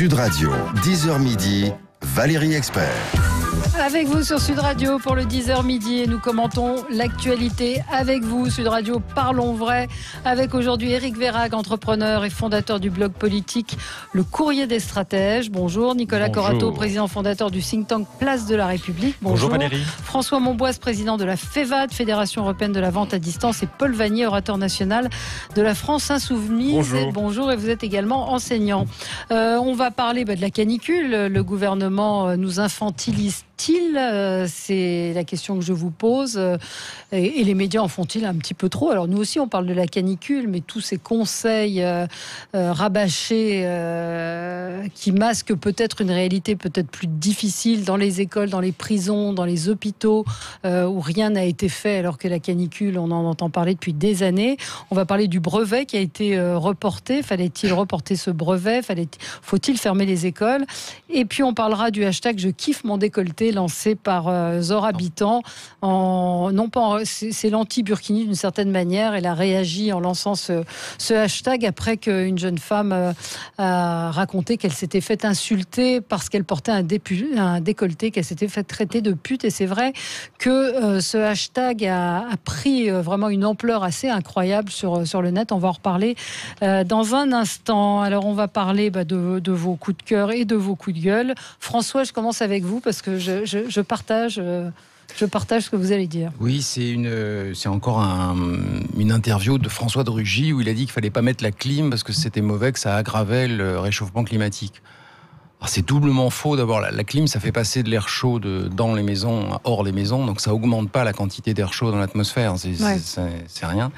Sud Radio, 10h midi, Valérie Expert. Avec vous sur Sud Radio pour le 10h midi et nous commentons l'actualité avec vous. Sud Radio, parlons vrai avec aujourd'hui Éric Vérag, entrepreneur et fondateur du blog politique Le Courrier des Stratèges. Bonjour. Nicolas Corato, président fondateur du think tank Place de la République. Bonjour Valérie. François Monboise, président de la FEVAD, Fédération Européenne de la Vente à Distance, et Paul Vanier, orateur national de la France Insoumise. Bonjour. Et vous êtes également enseignant. On va parler de la canicule. Le gouvernement nous infantilise. C'est la question que je vous pose. Et les médias en font-ils un petit peu trop? Alors nous aussi on parle de la canicule, mais tous ces conseils rabâchés qui masquent peut-être une réalité peut-être plus difficile dans les écoles, dans les prisons, dans les hôpitaux, où rien n'a été fait alors que la canicule, on en entend parler depuis des années. On va parler du brevet qui a été reporté. Fallait-il reporter ce brevet? Faut-il fermer les écoles? Et puis on parlera du hashtag Je kiffe mon décolleté, lancé par Zora Bitan. C'est l'anti-Burkini d'une certaine manière. Elle a réagi en lançant ce hashtag après qu'une jeune femme a raconté qu'elle s'était fait insulter parce qu'elle portait un décolleté, qu'elle s'était fait traiter de pute. Et c'est vrai que ce hashtag a pris vraiment une ampleur assez incroyable sur le net. On va en reparler dans un instant. Alors on va parler de vos coups de cœur et de vos coups de gueule. François, je commence avec vous parce que je partage ce que vous allez dire. Oui, c'est encore une interview de François de Rugy où il a dit qu'il fallait pas mettre la clim parce que c'était mauvais, que ça aggravait le réchauffement climatique. Alors c'est doublement faux. D'abord, la clim, ça fait passer de l'air chaud dans les maisons, hors les maisons, donc ça augmente pas la quantité d'air chaud dans l'atmosphère. C'est rien.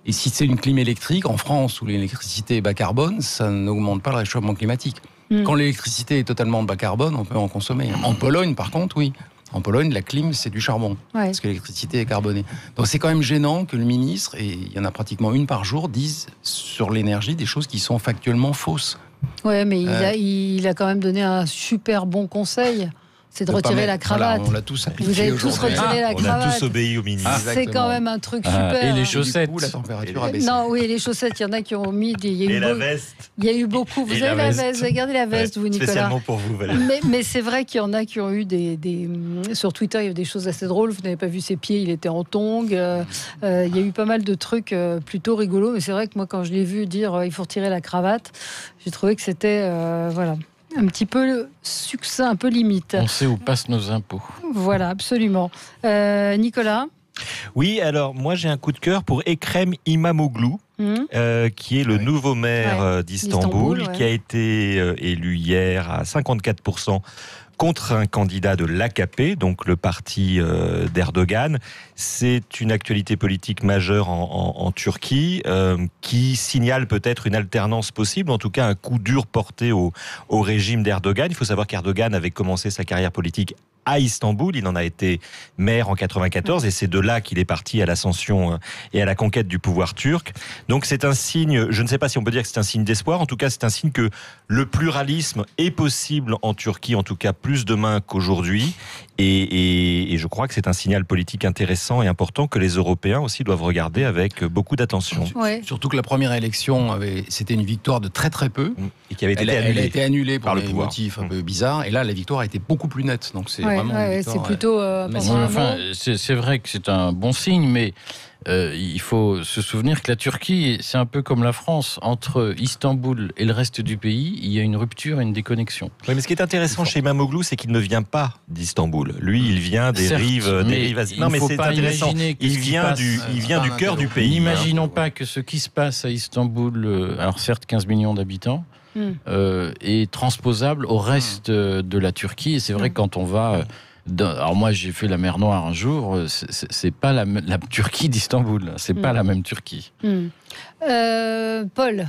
Et si c'est une clim électrique, en France où l'électricité est bas carbone, ça n'augmente pas le réchauffement climatique. Quand l'électricité est totalement bas carbone, on peut en consommer. En Pologne, par contre, oui. En Pologne, la clim, c'est du charbon, parce que l'électricité est carbonée. Donc c'est quand même gênant que le ministre, et il y en a pratiquement une par jour, dise sur l'énergie des choses qui sont factuellement fausses. Oui, mais il a quand même donné un super bon conseil. C'est de retirer la cravate. Voilà, on l'a tous appliqué. Vous avez tous retiré la cravate. On a tous obéi au ministre. C'est quand même un truc super. Et les chaussettes. Du coup, la température a baissé. Non, oui, les chaussettes, il y en a qui ont mis Et la veste. Il y a eu beaucoup. Vous avez la veste. Vous avez gardé la veste, vous, Nicolas. Spécialement pour vous, Valérie. Mais c'est vrai qu'il y en a qui ont eu sur Twitter, il y a eu des choses assez drôles. Vous n'avez pas vu ses pieds, il était en tongs. Il y a eu pas mal de trucs plutôt rigolos. Mais c'est vrai que moi, quand je l'ai vu dire il faut retirer la cravate, j'ai trouvé que c'était un petit peu succinct, un peu limite. On sait où passent nos impôts. Voilà, absolument. Nicolas ? Oui, alors moi j'ai un coup de cœur pour Ekrem İmamoğlu, qui est le nouveau maire d'Istanbul, qui a été élu hier à 54% contre un candidat de l'AKP, donc le parti d'Erdogan. C'est une actualité politique majeure en Turquie qui signale peut-être une alternance possible, en tout cas un coup dur porté au régime d'Erdogan. Il faut savoir qu'Erdogan avait commencé sa carrière politique à Istanbul, il en a été maire en 94 et c'est de là qu'il est parti à l'ascension et à la conquête du pouvoir turc. Donc c'est un signe, je ne sais pas si on peut dire que c'est un signe d'espoir, en tout cas c'est un signe que le pluralisme est possible en Turquie, en tout cas plus demain qu'aujourd'hui, et je crois que c'est un signal politique intéressant et important que les Européens aussi doivent regarder avec beaucoup d'attention. Surtout que la première élection, c'était une victoire de très très peu, et qui avait été elle a été annulée par des motifs un peu bizarres, et là la victoire a été beaucoup plus nette, donc c'est c'est plutôt. C'est vrai que c'est un bon signe, mais il faut se souvenir que la Turquie, c'est un peu comme la France. Entre Istanbul et le reste du pays, il y a une rupture et une déconnexion. Oui, mais ce qui est intéressant chez İmamoğlu, c'est qu'il ne vient pas d'Istanbul. Lui, il vient des rives asiatiques. Non, mais c'est intéressant. Il vient du cœur du pays. N'imaginons pas que ce qui se passe à Istanbul, alors certes 15 millions d'habitants, est transposable au reste de la Turquie. Et c'est vrai que quand on va... Alors moi j'ai fait la mer Noire un jour, c'est pas la Turquie d'Istanbul, c'est pas la même Turquie. Paul.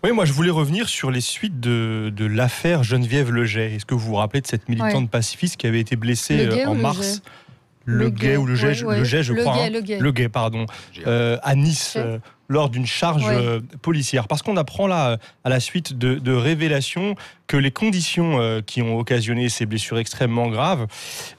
Oui, moi je voulais revenir sur les suites de l'affaire Geneviève Leget. Est-ce que vous vous rappelez de cette militante pacifiste qui avait été blessée en mars? Le Gay ou le Gay, je crois. Le Gay, pardon. À Nice. lors d'une charge policière. Parce qu'on apprend là, à la suite de révélations, que les conditions qui ont occasionné ces blessures extrêmement graves,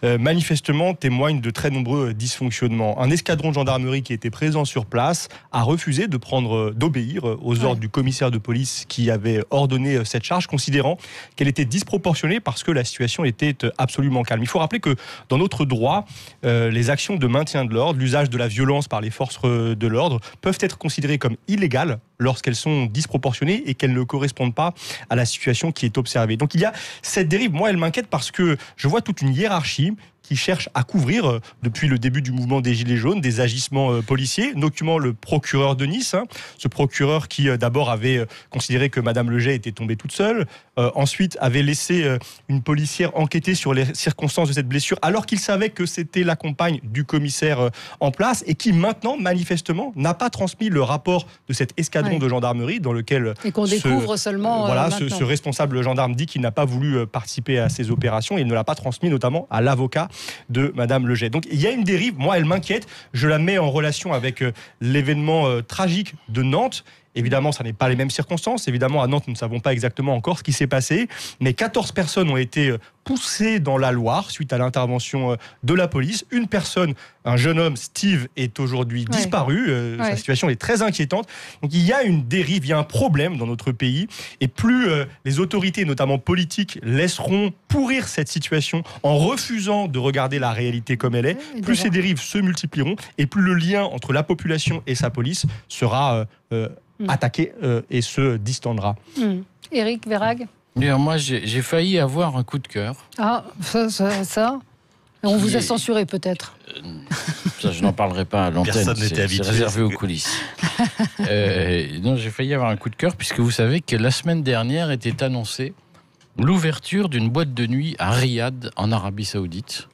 manifestement témoignent de très nombreux dysfonctionnements. Un escadron de gendarmerie qui était présent sur place a refusé d'obéir aux ordres du commissaire de police qui avait ordonné cette charge, considérant qu'elle était disproportionnée parce que la situation était absolument calme. Il faut rappeler que dans notre droit, les actions de maintien de l'ordre, l'usage de la violence par les forces de l'ordre peuvent être considérées comme illégales lorsqu'elles sont disproportionnées et qu'elles ne correspondent pas à la situation qui est observée. Donc il y a cette dérive. Moi, elle m'inquiète parce que je vois toute une hiérarchie qui cherche à couvrir, depuis le début du mouvement des Gilets jaunes, des agissements policiers, notamment le procureur de Nice, ce procureur qui d'abord avait considéré que Madame Legey était tombée toute seule, ensuite avait laissé une policière enquêter sur les circonstances de cette blessure, alors qu'il savait que c'était la compagne du commissaire en place, et qui maintenant, manifestement, n'a pas transmis le rapport de cet escadron de gendarmerie dans lequel... Et qu'on découvre seulement ce responsable gendarme dit qu'il n'a pas voulu participer à ces opérations, et il ne l'a pas transmis notamment à l'avocat de Madame Legey. Donc il y a une dérive, moi elle m'inquiète, je la mets en relation avec l'événement tragique de Nantes. Évidemment, ça n'est pas les mêmes circonstances. Évidemment, à Nantes, nous ne savons pas exactement encore ce qui s'est passé. Mais 14 personnes ont été poussées dans la Loire suite à l'intervention de la police. Une personne, un jeune homme, Steve, est aujourd'hui disparu. Sa situation est très inquiétante. Donc il y a une dérive, il y a un problème dans notre pays. Et plus les autorités, notamment politiques, laisseront pourrir cette situation en refusant de regarder la réalité comme elle est, plus ces dérives se multiplieront et plus le lien entre la population et sa police sera... attaqué et se distendra. Éric Verhaeghe. Moi, j'ai failli avoir un coup de cœur. Ah, ça. On vous a censuré peut-être. Ça, je n'en parlerai pas à l'antenne. C'est réservé aux coulisses. Non, j'ai failli avoir un coup de cœur puisque vous savez que la semaine dernière était annoncée l'ouverture d'une boîte de nuit à Riyad, en Arabie Saoudite.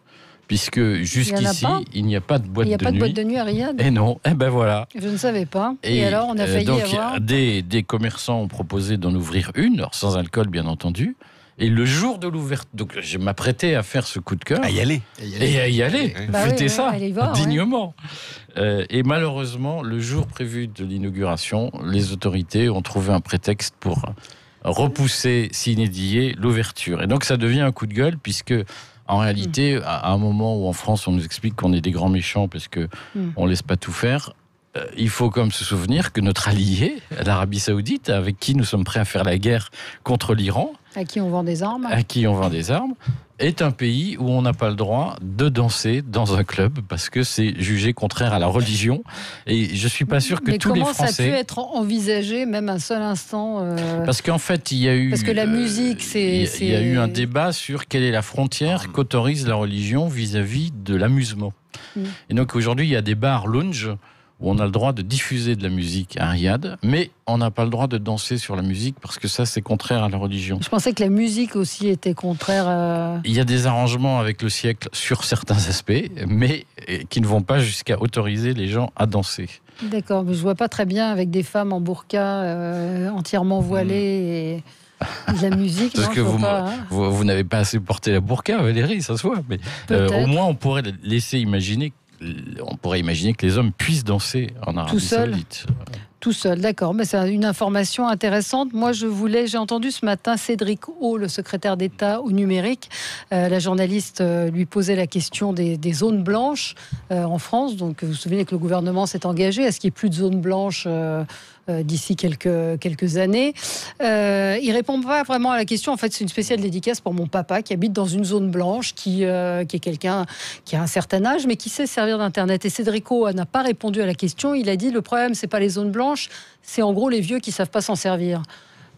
Puisque jusqu'ici, il n'y a pas de boîte de nuit. Il n'y a pas de boîte de nuit à Riyad ? Et non, ben voilà. Je ne savais pas. Et alors, on a failli avoir... Des commerçants ont proposé d'en ouvrir une, alors sans alcool bien entendu. Et le jour de l'ouverture, donc je m'apprêtais à faire ce coup de cœur. À y aller. Et à y aller. Fêter ça, dignement. Et malheureusement, le jour prévu de l'inauguration, les autorités ont trouvé un prétexte pour repousser sine die l'ouverture. Et donc ça devient un coup de gueule, puisque... En réalité, à un moment où en France on nous explique qu'on est des grands méchants parce qu'on ne laisse pas tout faire, il faut quand même se souvenir que notre allié, l'Arabie Saoudite, avec qui nous sommes prêts à faire la guerre contre l'Iran, à qui on vend des armes, est un pays où on n'a pas le droit de danser dans un club parce que c'est jugé contraire à la religion. Et je ne suis pas sûr que tous les Français... Mais comment ça a pu être envisagé, même un seul instant Parce qu'en fait, il y a eu... Parce que la musique, c'est... Il y a eu un débat sur quelle est la frontière qu'autorise la religion vis-à-vis de l'amusement. Et donc aujourd'hui, il y a des bars lounge où on a le droit de diffuser de la musique à Riyad, mais on n'a pas le droit de danser sur la musique parce que ça, c'est contraire à la religion. Je pensais que la musique aussi était contraire Il y a des arrangements avec le siècle sur certains aspects, mais qui ne vont pas jusqu'à autoriser les gens à danser. D'accord, mais je ne vois pas très bien avec des femmes en burqa entièrement voilées et... la musique, parce que vous n'avez pas assez porté la burqa, Valérie, ça se voit. Mais au moins, on pourrait laisser imaginer... On pourrait imaginer que les hommes puissent danser en Arabie Saoudite. Tout seul, d'accord. Mais c'est une information intéressante. Moi, j'ai entendu ce matin Cédric O, le secrétaire d'État au numérique. La journaliste lui posait la question des zones blanches en France. Donc, vous vous souvenez que le gouvernement s'est engagé à ce qu'il n'y ait plus de zones blanches d'ici quelques années. Il répond pas vraiment à la question. En fait, c'est une spéciale dédicace pour mon papa qui habite dans une zone blanche, qui est quelqu'un qui a un certain âge, mais qui sait servir d'Internet. Et Cédrico n'a pas répondu à la question. Il a dit, le problème, c'est pas les zones blanches, c'est en gros les vieux qui savent pas s'en servir.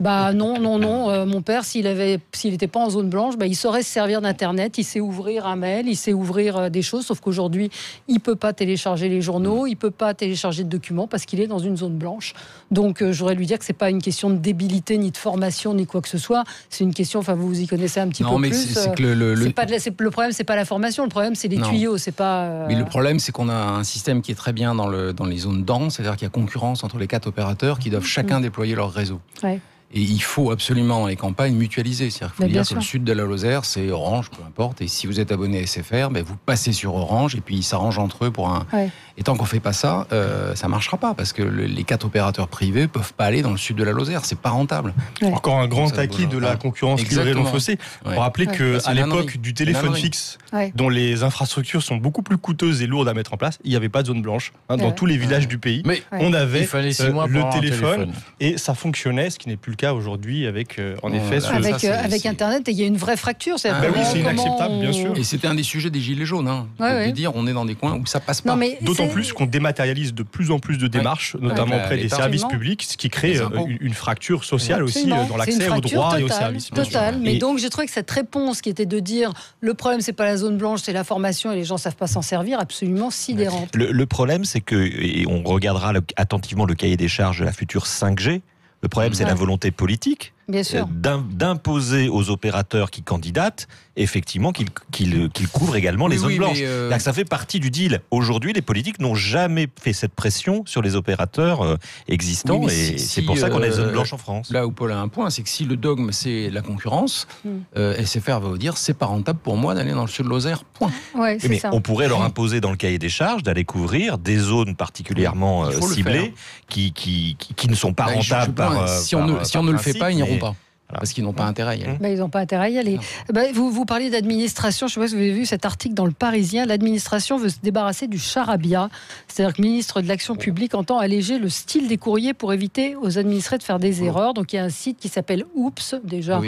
Bah non. Mon père, s'il n'était pas en zone blanche, il saurait se servir d'Internet, il sait ouvrir un mail, il sait ouvrir des choses, sauf qu'aujourd'hui, il peut pas télécharger les journaux, il peut pas télécharger de documents parce qu'il est dans une zone blanche. Donc, je voudrais lui dire que c'est pas une question de débilité, ni de formation, ni quoi que ce soit. C'est une question, vous vous y connaissez un petit peu plus. C'est que le problème, c'est pas la formation, le problème, c'est les tuyaux, c'est pas... Mais le problème, c'est qu'on a un système qui est très bien dans les zones denses, c'est-à-dire qu'il y a concurrence entre les 4 opérateurs qui doivent chacun déployer leur réseau. Ouais. Et il faut absolument dans les campagnes mutualiser. C'est-à-dire qu'il faut dire que le sud de la Lozère, c'est Orange, peu importe. Et si vous êtes abonné à SFR, vous passez sur Orange et puis ils s'arrangent entre eux pour un... Ouais. Et tant qu'on ne fait pas ça, ça ne marchera pas parce que les 4 opérateurs privés ne peuvent pas aller dans le sud de la Lozère. C'est pas rentable. Ouais. Encore un grand acquis de la concurrence Curie-Rayon Fossé. Pour rappeler qu'à l'époque du téléphone fixe, dont les infrastructures sont beaucoup plus coûteuses et lourdes à mettre en place, il n'y avait pas de zone blanche dans tous les villages du pays. Mais on avait le téléphone et ça fonctionnait, ce qui n'est plus le cas aujourd'hui avec, en effet... Avec Internet, et il y a une vraie fracture. C'est inacceptable, bien sûr. Et c'était un des sujets des Gilets jaunes. De dire, on est dans des coins où ça passe pas. D'autant plus qu'on dématérialise de plus en plus de démarches, notamment auprès des services publics, ce qui crée une fracture sociale aussi dans l'accès aux droits et aux services. Totale. Mais donc j'ai trouvé que cette réponse qui était de dire le problème c'est pas la zone blanche, c'est la formation et les gens savent pas s'en servir, absolument sidérante. Le problème c'est que, et on regardera attentivement le cahier des charges de la future 5G, le problème c'est la volonté politique d'imposer aux opérateurs qui candidatent effectivement qu'ils couvrent également les zones blanches. Ça fait partie du deal. Aujourd'hui, les politiques n'ont jamais fait cette pression sur les opérateurs existants et c'est pour ça qu'on a les zones blanches en France. Là où Paul a un point, c'est que si le dogme c'est la concurrence, SFR va vous dire c'est pas rentable pour moi d'aller dans le sud de Lozère, point. Ouais, mais on pourrait leur imposer dans le cahier des charges d'aller couvrir des zones particulièrement ciblées qui ne sont pas rentables si on ne le fait pas, ils n'iront pas. Parce qu'ils n'ont pas intérêt à y aller. Ils n'ont pas intérêt à y aller. Vous parliez d'administration, je ne sais pas si vous avez vu cet article dans Le Parisien. L'administration veut se débarrasser du charabia. C'est-à-dire que le ministre de l'Action publique entend alléger le style des courriers pour éviter aux administrés de faire des erreurs. Donc il y a un site qui s'appelle Oops, déjà.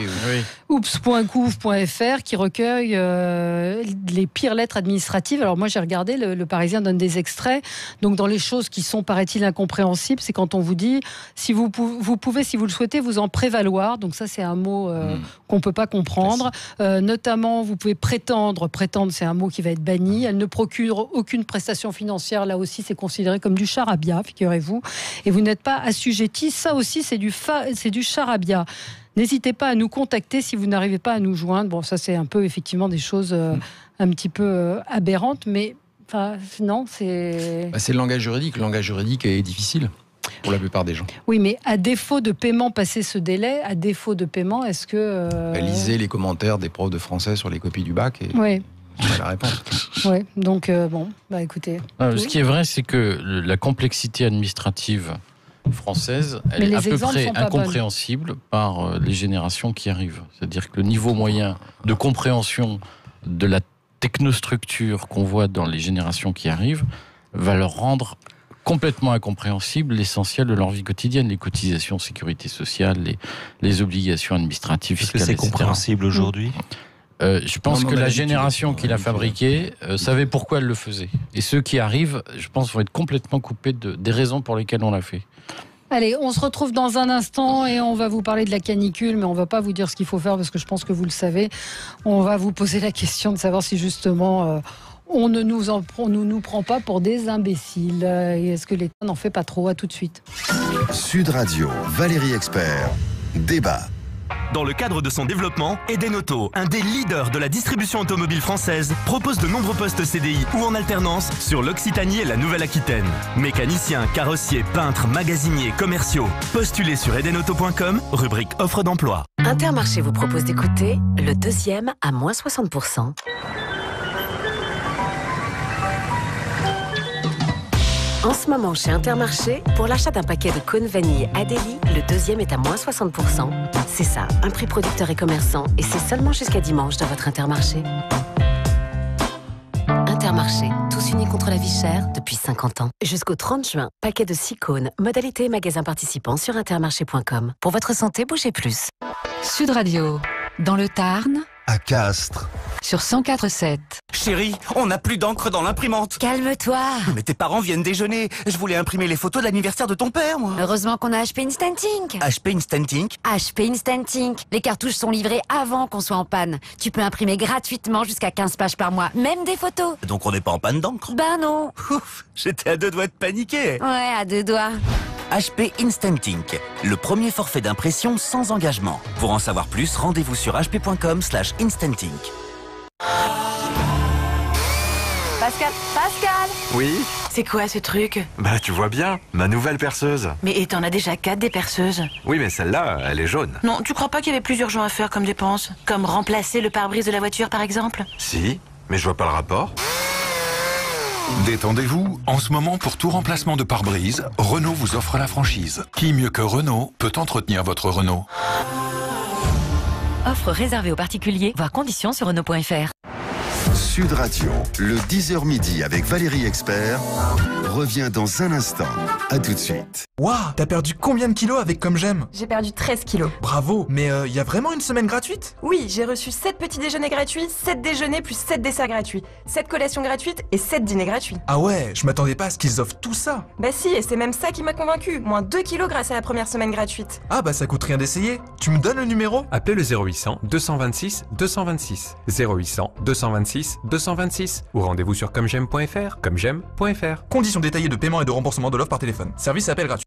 Oops.gouv.fr qui recueille les pires lettres administratives. Alors moi j'ai regardé, le Parisien donne des extraits. Donc dans les choses qui sont, paraît-il, incompréhensibles, c'est quand on vous dit, si vous pouvez, si vous le souhaitez, vous en prévaloir. Donc ça, c'est un mot qu'on ne peut pas comprendre. Notamment, vous pouvez prétendre, c'est un mot qui va être banni. Elle ne procure aucune prestation financière. Là aussi, c'est considéré comme du charabia, figurez-vous. Et vous n'êtes pas assujetti. Ça aussi, c'est du charabia. N'hésitez pas à nous contacter si vous n'arrivez pas à nous joindre. Bon, ça, c'est un peu, effectivement, des choses un petit peu aberrantes. Mais non, c'est... c'est le langage juridique. Le langage juridique est difficile. Pour la plupart des gens. Oui, mais à défaut de paiement, passer ce délai, à défaut de paiement, est-ce que... Lisez les commentaires des profs de français sur les copies du bac et la réponse. Oui, donc écoutez... Ce qui est vrai, c'est que la complexité administrative française, elle est à peu près incompréhensible par les générations qui arrivent. C'est-à-dire que le niveau moyen de compréhension de la technostructure qu'on voit dans les générations qui arrivent va leur rendre complètement incompréhensible l'essentiel de leur vie quotidienne, les cotisations sécurité sociale, les obligations administratives, fiscales, etc. Est-ce que c'est compréhensible aujourd'hui ? Je pense que la génération qui l'a fabriqué savait pourquoi elle le faisait. Et ceux qui arrivent, je pense, vont être complètement coupés des raisons pour lesquelles on l'a fait. Allez, on se retrouve dans un instant et on va vous parler de la canicule, mais on ne va pas vous dire ce qu'il faut faire parce que je pense que vous le savez. On va vous poser la question de savoir si justement... on ne nous prend pas pour des imbéciles. Et est-ce que l'État n'en fait pas trop ? À tout de suite. Sud Radio, Valérie Expert, débat. Dans le cadre de son développement, Eden Auto, un des leaders de la distribution automobile française, propose de nombreux postes CDI ou en alternance sur l'Occitanie et la Nouvelle-Aquitaine. Mécaniciens, carrossiers, peintres, magasiniers, commerciaux. Postulez sur edenauto.com, rubrique offre d'emploi. Intermarché vous propose d'écouter le deuxième à moins 60%. En ce moment, chez Intermarché, pour l'achat d'un paquet de cônes vanille Adélie, le deuxième est à moins 60%. C'est ça, un prix producteur et commerçant, et c'est seulement jusqu'à dimanche dans votre Intermarché. Intermarché, tous unis contre la vie chère depuis 50 ans. Jusqu'au 30 juin, paquet de 6 cônes, modalité et magasin participant sur intermarché.com. Pour votre santé, bougez plus. Sud Radio, dans le Tarn, à Castres, sur 104.7. Chérie, on n'a plus d'encre dans l'imprimante. Calme-toi. Mais tes parents viennent déjeuner. Je voulais imprimer les photos de l'anniversaire de ton père, moi. Heureusement qu'on a HP Instant Ink. HP Instant Ink. HP Instant Ink. Les cartouches sont livrées avant qu'on soit en panne. Tu peux imprimer gratuitement jusqu'à 15 pages par mois, même des photos. Donc on n'est pas en panne d'encre. Ben non. Ouf, j'étais à 2 doigts de paniquer. Ouais, à 2 doigts. HP Instant Ink, le premier forfait d'impression sans engagement. Pour en savoir plus, rendez-vous sur hp.com/instantink. Pascal, Pascal! Oui? C'est quoi ce truc? Bah tu vois bien, ma nouvelle perceuse. Mais t'en as déjà 4 des perceuses. Oui mais celle-là, elle est jaune. Non, tu crois pas qu'il y avait plus urgent à faire comme dépense? Comme remplacer le pare-brise de la voiture par exemple? Si, mais je vois pas le rapport. Détendez-vous, en ce moment pour tout remplacement de pare-brise, Renault vous offre la franchise. Qui mieux que Renault peut entretenir votre Renault? Offre réservée aux particuliers, voir conditions sur Renault.fr. Sud Radio, le 10h midi avec Valérie Expert, revient dans un instant. À tout de suite. Waouh, t'as perdu combien de kilos avec Comme J'aime? J'ai perdu 13 kilos. Bravo, mais y a vraiment une semaine gratuite? Oui, j'ai reçu 7 petits déjeuners gratuits, 7 déjeuners plus 7 desserts gratuits, 7 collations gratuites et 7 dîners gratuits. Ah ouais, je m'attendais pas à ce qu'ils offrent tout ça. Bah si, et c'est même ça qui m'a convaincu. Moins 2 kilos grâce à la première semaine gratuite. Ah bah ça coûte rien d'essayer. Tu me donnes le numéro? Appelez le 0800 226 226. 0800 226 226 ou rendez-vous sur commej'aime.fr. commej'aime.fr. Conditions détaillées de paiement et de remboursement de l'offre par téléphone. Service et appel gratuit.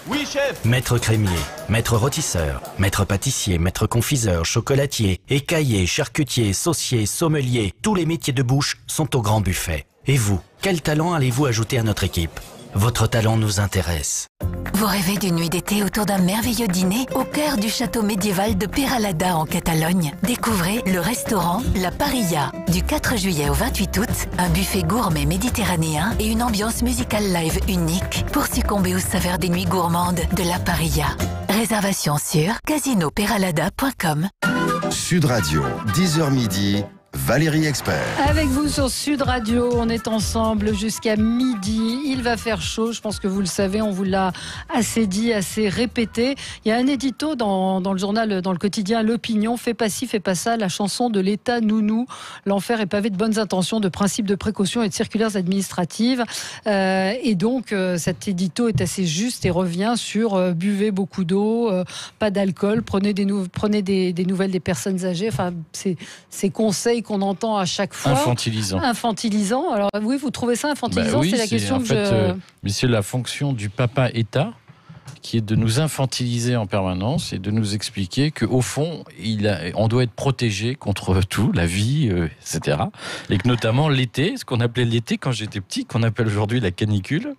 Oui, chef. Maître crémier, maître rôtisseur, maître pâtissier, maître confiseur, chocolatier, écaillé, charcutier, saucier, sommelier, tous les métiers de bouche sont au grand buffet. Et vous, quel talent allez-vous ajouter à notre équipe? Votre talent nous intéresse. Vous rêvez d'une nuit d'été autour d'un merveilleux dîner au cœur du château médiéval de Peralada en Catalogne? Découvrez le restaurant La Parilla. Du 4 juillet au 28 août, un buffet gourmet méditerranéen et une ambiance musicale live unique pour succomber aux saveurs des nuits gourmandes de La Parilla. Réservation sur casinoperalada.com. Sud Radio, 10h midi. Valérie Expert. Avec vous sur Sud Radio, on est ensemble jusqu'à midi. Il va faire chaud, je pense que vous le savez, on vous l'a assez dit, assez répété. Il y a un édito dans le journal, dans le quotidien L'Opinion, fais pas ci, fais pas ça, la chanson de l'État nounou. L'enfer est pavé de bonnes intentions, de principes de précaution et de circulaires administratives. Et donc, cet édito est assez juste et revient sur buvez beaucoup d'eau, pas d'alcool, prenez des nouvelles des personnes âgées. Enfin, ces conseils qu'on entend à chaque fois. Infantilisant. Alors oui, vous trouvez ça infantilisant? Oui, c'est la question mais c'est la fonction du papa État qui est de nous infantiliser en permanence et de nous expliquer qu'au fond, on doit être protégé contre tout, la vie, etc. Et que notamment l'été, ce qu'on appelait l'été quand j'étais petit, qu'on appelle aujourd'hui la canicule,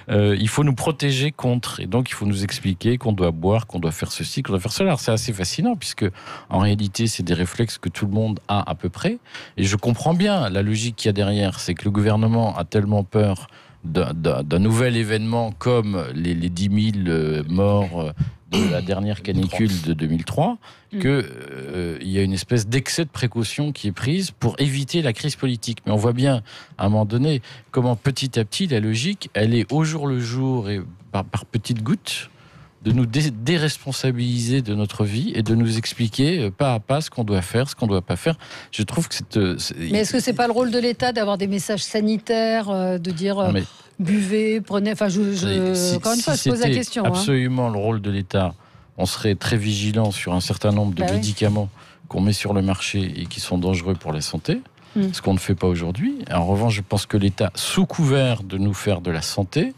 il faut nous protéger contre. Et donc, il faut nous expliquer qu'on doit boire, qu'on doit faire ceci, qu'on doit faire cela. Alors, c'est assez fascinant puisque, en réalité, c'est des réflexes que tout le monde a à peu près. Et je comprends bien la logique qu'il y a derrière. C'est que le gouvernement a tellement peur d'un nouvel événement comme les 10 000 morts de la dernière canicule de 2003, qu'il y a une espèce d'excès de précaution qui est prise pour éviter la crise politique. Mais on voit bien, à un moment donné, comment petit à petit, la logique, elle est au jour le jour et par petites gouttes, de nous déresponsabiliser de notre vie et de nous expliquer pas à pas ce qu'on doit faire, ce qu'on ne doit pas faire. Je trouve que Mais est-ce que c'est pas le rôle de l'État d'avoir des messages sanitaires, de dire buvez, prenez... Enfin, encore une fois, je pose la question. Absolument le rôle de l'État. On serait très vigilant sur un certain nombre de médicaments qu'on met sur le marché et qui sont dangereux pour la santé, ce qu'on ne fait pas aujourd'hui. En revanche, je pense que l'État, sous couvert de nous faire de la santé,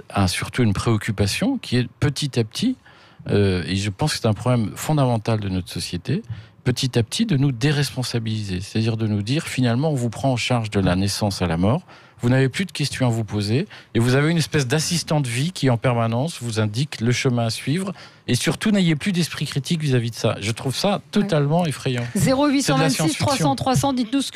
a surtout une préoccupation qui est petit à petit, et je pense que c'est un problème fondamental de notre société, petit à petit de nous déresponsabiliser. C'est-à-dire de nous dire, finalement, on vous prend en charge de la naissance à la mort, vous n'avez plus de questions à vous poser, et vous avez une espèce d'assistant de vie qui, en permanence, vous indique le chemin à suivre, et surtout, n'ayez plus d'esprit critique vis-à-vis de ça. Je trouve ça totalement effrayant. 0826 300 300, dites-nous ce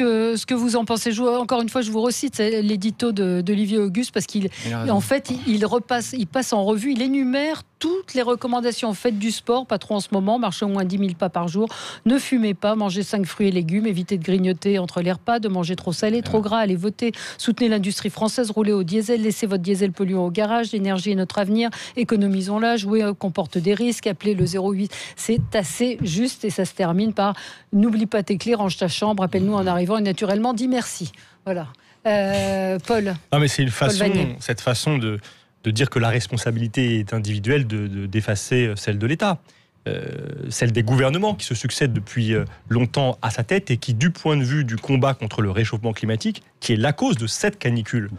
que vous en pensez. Encore une fois, je vous recite l'édito d'Olivier Auguste, parce qu'en fait, il passe en revue, il énumère toutes les recommandations. Faites du sport, pas trop en ce moment, marchez au moins 10 000 pas par jour, ne fumez pas, mangez 5 fruits et légumes, évitez de grignoter entre les repas, de manger trop salé, trop gras, allez voter, soutenez l'industrie française, roulez au diesel, laissez votre diesel polluant au garage, l'énergie est notre avenir, économisons-la, jouer comporte des risques, appelez le 08. C'est assez juste et ça se termine par n'oublie pas tes clés, range ta chambre, appelle-nous en arrivant et naturellement dis merci. Voilà. Paul. Non mais c'est cette façon de dire que la responsabilité est individuelle d'effacer celle de l'État. Celle des gouvernements qui se succèdent depuis longtemps à sa tête et qui, du point de vue du combat contre le réchauffement climatique, qui est la cause de cette canicule.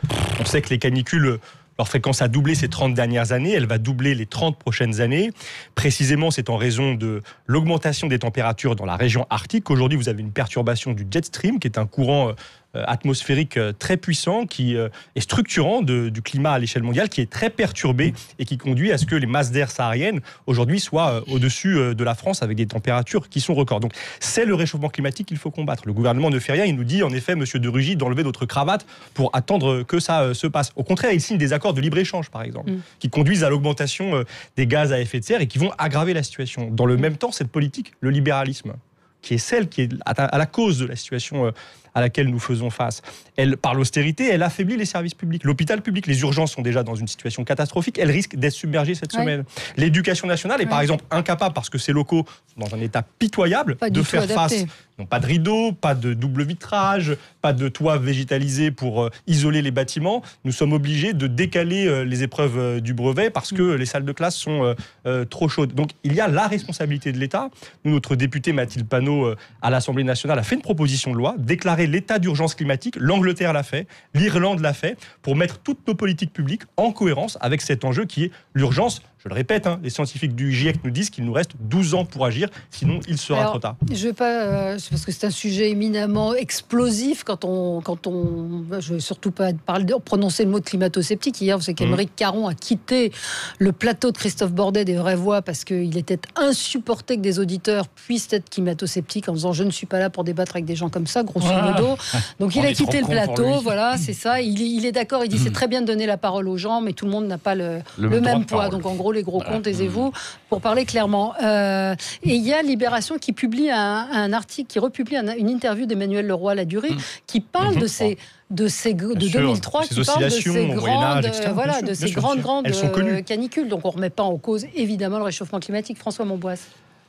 On sait que les canicules, leur fréquence a doublé ces 30 dernières années, elle va doubler les 30 prochaines années. Précisément, c'est en raison de l'augmentation des températures dans la région arctique. Aujourd'hui, vous avez une perturbation du jet stream, qui est un courant atmosphérique très puissant qui est structurant du climat à l'échelle mondiale, qui est très perturbé et qui conduit à ce que les masses d'air sahariennes aujourd'hui soient au-dessus de la France avec des températures qui sont records. Donc c'est le réchauffement climatique qu'il faut combattre. Le gouvernement ne fait rien, il nous dit en effet, monsieur de Rugy, d'enlever notre cravate pour attendre que ça se passe. Au contraire, il signe des accords de libre-échange par exemple, qui conduisent à l'augmentation des gaz à effet de serre et qui vont aggraver la situation. Dans le même temps, cette politique, le libéralisme, qui est celle qui est à la cause de la situation à laquelle nous faisons face. Elle, par l'austérité, elle affaiblit les services publics. L'hôpital public, les urgences sont déjà dans une situation catastrophique. Elles risquent d'être submergées cette semaine. L'éducation nationale est par exemple incapable, parce que ses locaux sont dans un état pitoyable, de faire face. Non, pas de rideaux, pas de double vitrage, pas de toit végétalisé pour isoler les bâtiments. Nous sommes obligés de décaler les épreuves du brevet parce que les salles de classe sont trop chaudes. Donc il y a la responsabilité de l'État. Nous, notre député Mathilde Panot à l'Assemblée nationale a fait une proposition de loi, déclarer l'état d'urgence climatique. L'Angleterre l'a fait, l'Irlande l'a fait, pour mettre toutes nos politiques publiques en cohérence avec cet enjeu qui est l'urgence. Je le répète, les scientifiques du GIEC nous disent qu'il nous reste 12 ans pour agir, sinon il sera trop tard. Je vais pas, parce que c'est un sujet éminemment explosif quand on je vais surtout pas prononcer le mot de climato-sceptique. Hier, vous savez qu'Aymeric Caron a quitté le plateau de Christophe Bordet des Vraies Voix parce qu'il était insupporté que des auditeurs puissent être climato-sceptiques en disant je ne suis pas là pour débattre avec des gens comme ça, grosso modo. Donc il a quitté le plateau, voilà, c'est ça. Il est d'accord, il dit c'est très bien de donner la parole aux gens, mais tout le monde n'a pas le même poids. Donc en gros, les gros comptes, taisez-vous, pour parler clairement. Et il y a Libération qui publie un article, qui republie une interview d'Emmanuel Leroy-Ladurie, qui parle de 2003, qui parle de ces grandes canicules. Donc on ne remet pas en cause, évidemment, le réchauffement climatique. François Monboisse.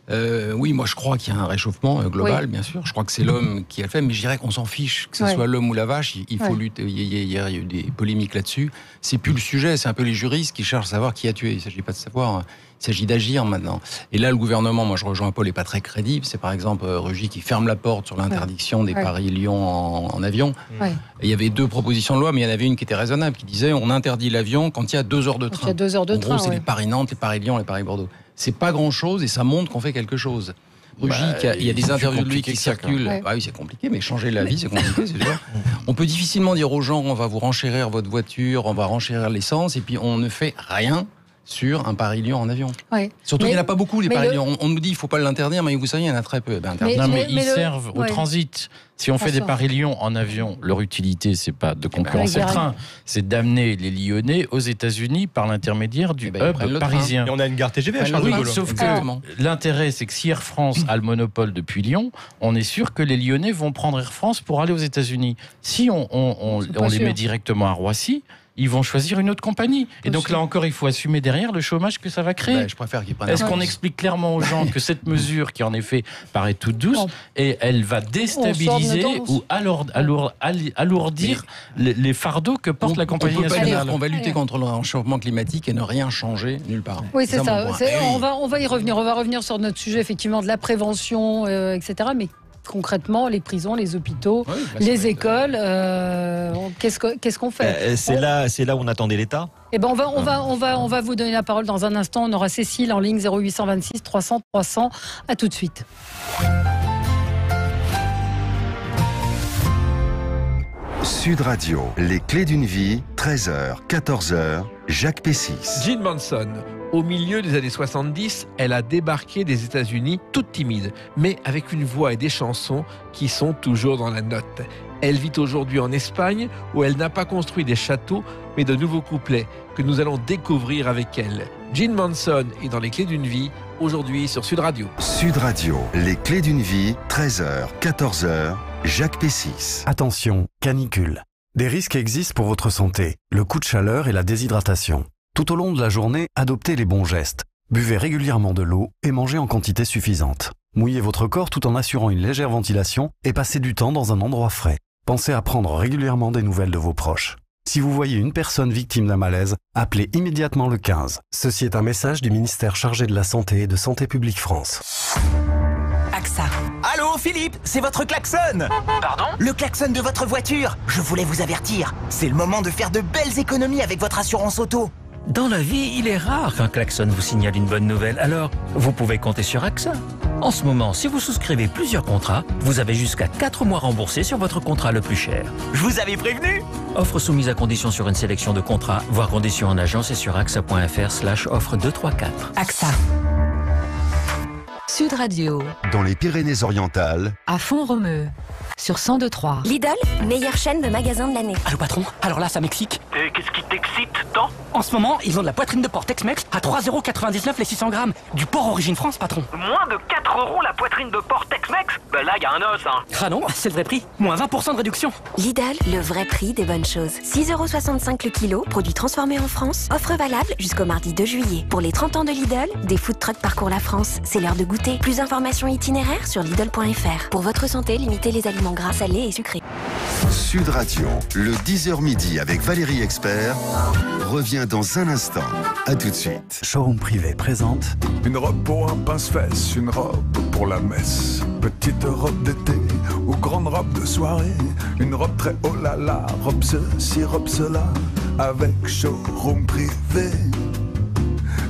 Oui, moi je crois qu'il y a un réchauffement global, bien sûr. Je crois que c'est l'homme qui a le fait, mais je dirais qu'on s'en fiche, que ce soit l'homme ou la vache, il faut lutter. Hier, il y a eu des polémiques là-dessus. C'est plus le sujet, c'est un peu les juristes qui cherchent à savoir qui a tué. Il ne s'agit pas de savoir, il s'agit d'agir maintenant. Et là, le gouvernement, moi je rejoins Paul, n'est pas très crédible. C'est par exemple Rugy qui ferme la porte sur l'interdiction des Paris-Lyon en avion. Et il y avait 2 propositions de loi, mais il y en avait une qui était raisonnable, qui disait on interdit l'avion quand il y a 2 heures de train. En gros, c'est les Paris-Nantes, les Paris-Lyon, les Paris-Bordeaux. C'est pas grand-chose et ça montre qu'on fait quelque chose. Rugy, il y a des interviews de lui qui circulent. Oui, c'est compliqué, mais changer la vie, c'est compliqué, c'est sûr. On peut difficilement dire aux gens, on va vous renchérir votre voiture, on va renchérir l'essence, et puis on ne fait rien sur un Paris-Lyon en avion. Surtout qu'il n'y en a pas beaucoup, les Paris-Lyon. On nous dit qu'il ne faut pas l'interdire, mais vous savez, il y en a très peu. Mais ils servent au transit. Si on fait des Paris-Lyon en avion, leur utilité, c'est pas de concurrencer le train, c'est d'amener les Lyonnais aux États-Unis par l'intermédiaire du hub parisien. Et on a une gare TGV à Charles de Gaulle. Sauf que l'intérêt, c'est que si Air France a le monopole depuis Lyon, on est sûr que les Lyonnais vont prendre Air France pour aller aux États-Unis. Si on les met directement à Roissy, ils vont choisir une autre compagnie. Et donc là encore, il faut assumer derrière le chômage que ça va créer. Je préfère qu'ils prennent. Est-ce qu'on explique clairement aux gens que cette mesure, qui en effet paraît toute douce, et elle va déstabiliser ou alourdir les fardeaux que porte la compagnie nationale? On va lutter contre le réchauffement climatique et ne rien changer nulle part. Oui, c'est ça. On va y revenir. On va revenir sur notre sujet, effectivement, de la prévention, etc. Mais concrètement, les prisons, les hôpitaux, les écoles, qu'est-ce qu'on fait? C'est là où on attendait l'État. Eh ben on va vous donner la parole dans un instant. On aura Cécile en ligne 0826 300 300. À tout de suite. Sud Radio, les clés d'une vie, 13h, 14h, Jacques Pessis. Jean Manson, au milieu des années 70, elle a débarqué des États-Unis toute timide, mais avec une voix et des chansons qui sont toujours dans la note. Elle vit aujourd'hui en Espagne, où elle n'a pas construit des châteaux, mais de nouveaux couplets que nous allons découvrir avec elle. Jean Manson est dans les clés d'une vie, aujourd'hui sur Sud Radio. Sud Radio, les clés d'une vie, 13h, 14h, Jacques Pessis. Attention, canicule. Des risques existent pour votre santé, le coup de chaleur et la déshydratation. Tout au long de la journée, adoptez les bons gestes. Buvez régulièrement de l'eau et mangez en quantité suffisante. Mouillez votre corps tout en assurant une légère ventilation et passez du temps dans un endroit frais. Pensez à prendre régulièrement des nouvelles de vos proches. Si vous voyez une personne victime d'un malaise, appelez immédiatement le 15. Ceci est un message du ministère chargé de la Santé et de Santé publique France. AXA. Allô Philippe, c'est votre klaxon. Pardon? Le klaxon de votre voiture. Je voulais vous avertir. C'est le moment de faire de belles économies avec votre assurance auto. Dans la vie, il est rare qu'un klaxon vous signale une bonne nouvelle. Alors, vous pouvez compter sur AXA. En ce moment, si vous souscrivez plusieurs contrats, vous avez jusqu'à 4 mois remboursés sur votre contrat le plus cher. Je vous avais prévenu. Offre soumise à condition sur une sélection de contrats, voire conditions en agence et sur axa.fr/offre 234. AXA. Sud Radio. Dans les Pyrénées-Orientales, À Font-Romeu. Sur 102.3. Lidl, meilleure chaîne de magasins de l'année. Allô patron, alors là ça m'excite. Et qu'est-ce qui t'excite tant? En ce moment, ils ont de la poitrine de porc Tex-Mex à 3,99€ les 600 grammes. Du porc origine France, patron. Moins de 4 € la poitrine de porc Tex-Mex? Ben là, y a un os, hein. Ah non, c'est le vrai prix. Moins 20% de réduction. Lidl, le vrai prix des bonnes choses. 6,65€ le kilo, produit transformé en France. Offre valable jusqu'au mardi 2 juillet. Pour les 30 ans de Lidl, des food trucks parcourent la France. C'est l'heure de goûter. Plus d'informations itinéraires sur Lidl.fr. Pour votre santé, limitez les aliments gras, salés et sucrés. Sud Radio, le 10h midi avec Valérie Expert, revient dans un instant. A tout de suite. Showroom privé présente une robe pour un pince-fesse, une robe pour la messe. Petite robe d'été ou grande robe de soirée. Une robe très oh là là, robe ceci, robe cela. Avec showroom privé.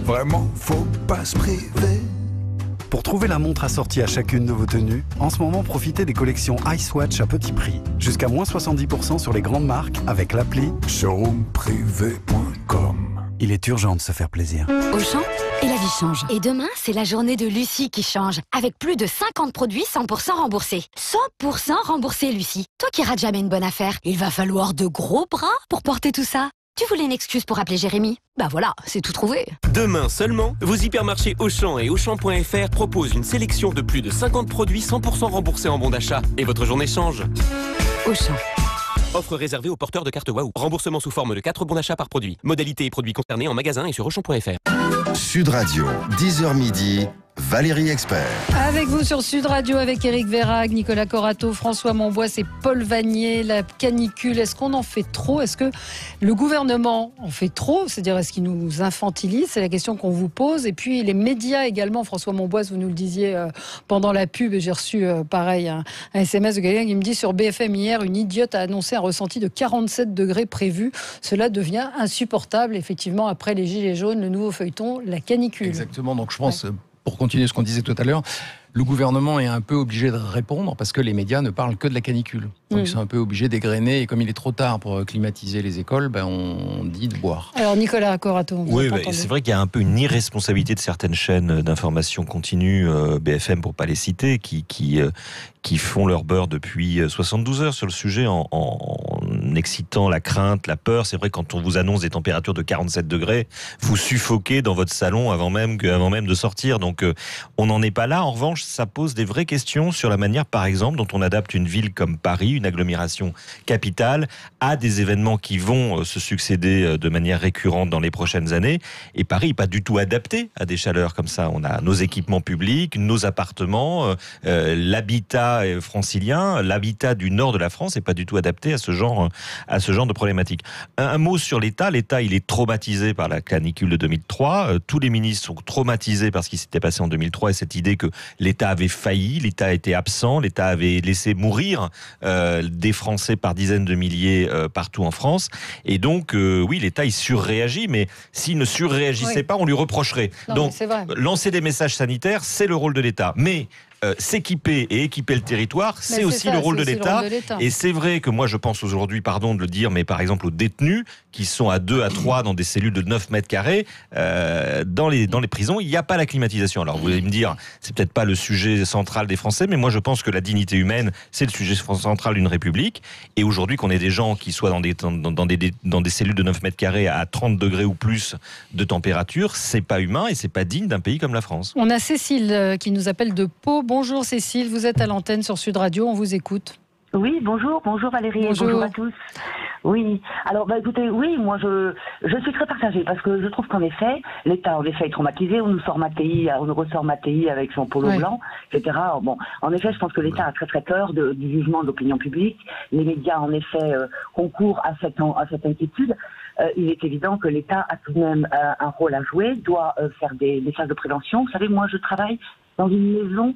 Vraiment, faut pas se priver. Pour trouver la montre assortie à chacune de vos tenues, en ce moment, profitez des collections Icewatch à petit prix. Jusqu'à moins 70% sur les grandes marques avec l'appli showroomprivé.com. Il est urgent de se faire plaisir. Auchan, et la vie change. Et demain, c'est la journée de Lucie qui change. Avec plus de 50 produits 100% remboursés. 100% remboursés, Lucie. Toi qui rates jamais une bonne affaire, il va falloir de gros bras pour porter tout ça. Tu voulais une excuse pour appeler Jérémy? Bah voilà, c'est tout trouvé. Demain seulement, vos hypermarchés Auchan et Auchan.fr proposent une sélection de plus de 50 produits 100% remboursés en bon d'achat. Et votre journée change. Auchan. Offre réservée aux porteurs de carte Wahoo. Remboursement sous forme de 4 bons d'achat par produit. Modalité et produits concernés en magasin et sur Auchan.fr. Sud Radio, 10h midi, Valérie Expert. Avec vous sur Sud Radio, avec Éric Vérag, Nicolas Corato, François Monbois et Paul Vanier. La canicule, est-ce qu'on en fait trop? Est-ce que le gouvernement en fait trop? C'est-à-dire, est-ce qu'il nous infantilise? C'est la question qu'on vous pose. Et puis, les médias également. François Monbois, vous nous le disiez pendant la pub, et j'ai reçu pareil un SMS de quelqu'un qui me dit sur BFM hier, une idiote a annoncé un ressenti de 47 degrés prévu. Cela devient insupportable, effectivement, après les Gilets jaunes, le nouveau feuilleton, la canicule. Exactement, donc je pense... Pour continuer ce qu'on disait tout à l'heure, le gouvernement est un peu obligé de répondre parce que les médias ne parlent que de la canicule. Donc ils sont un peu obligés d'égrener et comme il est trop tard pour climatiser les écoles, on dit de boire. Alors Nicolas Corato, oui, c'est vrai qu'il y a un peu une irresponsabilité de certaines chaînes d'information continue, BFM pour pas les citer, qui font leur beurre depuis 72 heures sur le sujet en excitant la crainte, la peur. C'est vrai, quand on vous annonce des températures de 47 degrés, vous suffoquez dans votre salon avant même de sortir. Donc on n'en est pas là. En revanche, ça pose des vraies questions sur la manière, par exemple, dont on adapte une ville comme Paris, une agglomération capitale, à des événements qui vont se succéder de manière récurrente dans les prochaines années. Et Paris n'est pas du tout adapté à des chaleurs comme ça. On a nos équipements publics, nos appartements, l'habitat francilien, l'habitat du nord de la France n'est pas du tout adapté à ce genre de problématique. Un mot sur l'État. L'État, il est traumatisé par la canicule de 2003. Tous les ministres sont traumatisés par ce qui s'était passé en 2003 et cette idée que l'État avait failli, l'État était absent, l'État avait laissé mourir des Français par dizaines de milliers partout en France. Et donc, oui, l'État, il surréagit, mais s'il ne surréagissait pas, on lui reprocherait. Non, donc, lancer des messages sanitaires, c'est le rôle de l'État. Mais s'équiper et équiper le territoire, c'est aussi le rôle de l'État. Et c'est vrai que moi, je pense aujourd'hui, pardon de le dire, mais par exemple aux détenus qui sont à 2 à 3 dans des cellules de 9 mètres carrés, dans les prisons, il n'y a pas la climatisation. Alors vous allez me dire, c'est peut-être pas le sujet central des Français, mais moi je pense que la dignité humaine, c'est le sujet central d'une république. Et aujourd'hui, qu'on ait des gens qui soient dans des cellules de 9 mètres carrés à 30 degrés ou plus de température, c'est pas humain et c'est pas digne d'un pays comme la France. On a Cécile qui nous appelle de Pau. Bonjour Cécile, vous êtes à l'antenne sur Sud Radio, on vous écoute. Oui, bonjour Valérie, bonjour à tous. Oui, alors écoutez, oui, moi je suis très partagée parce que je trouve qu'en effet, l'État en effet est traumatisé, on nous ressort Mattei avec son polo blanc, etc. Bon, en effet, je pense que l'État a très très peur du jugement de l'opinion publique. Les médias en effet concourent à cette inquiétude. Il est évident que l'État a tout de même un rôle à jouer, doit faire des messages de prévention. Vous savez, moi je travaille dans une maison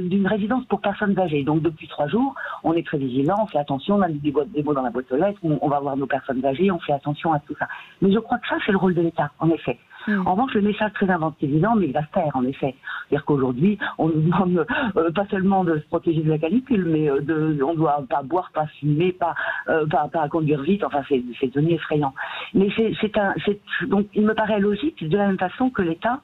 d'une résidence pour personnes âgées. Donc depuis 3 jours, on est très vigilant, on fait attention, on a des mots dans la boîte aux lettres, on va voir nos personnes âgées, on fait attention à tout ça. Mais je crois que ça, c'est le rôle de l'État, en effet. En revanche, le message très infantilisant, mais il va se faire, en effet. C'est-à-dire qu'aujourd'hui, on nous demande pas seulement de se protéger de la canicule, mais on doit pas boire, pas fumer, pas conduire vite. Enfin, c'est devenu effrayant. Mais donc, il me paraît logique, de la même façon que l'État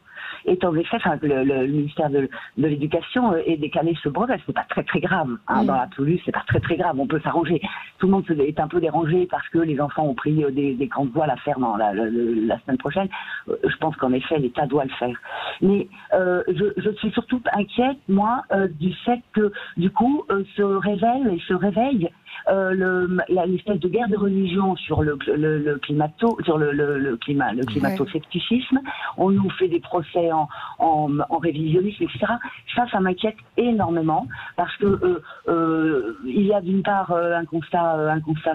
est en effet, enfin, le ministère de l'Éducation ait décalé ce brevet. C'est pas très très grave, hein, dans l'absolu, c'est pas très très grave. On peut s'arranger. Tout le monde est un peu dérangé parce que les enfants ont pris des grandes voiles à faire dans la semaine prochaine. Je pense qu'en effet, l'État doit le faire. Mais je suis surtout inquiète, moi, du fait que, du coup, se réveille l'espèce de guerre de religion sur le climato-scepticisme. On nous fait des procès en révisionnisme, etc. Ça m'inquiète énormément parce que il y a d'une part un constat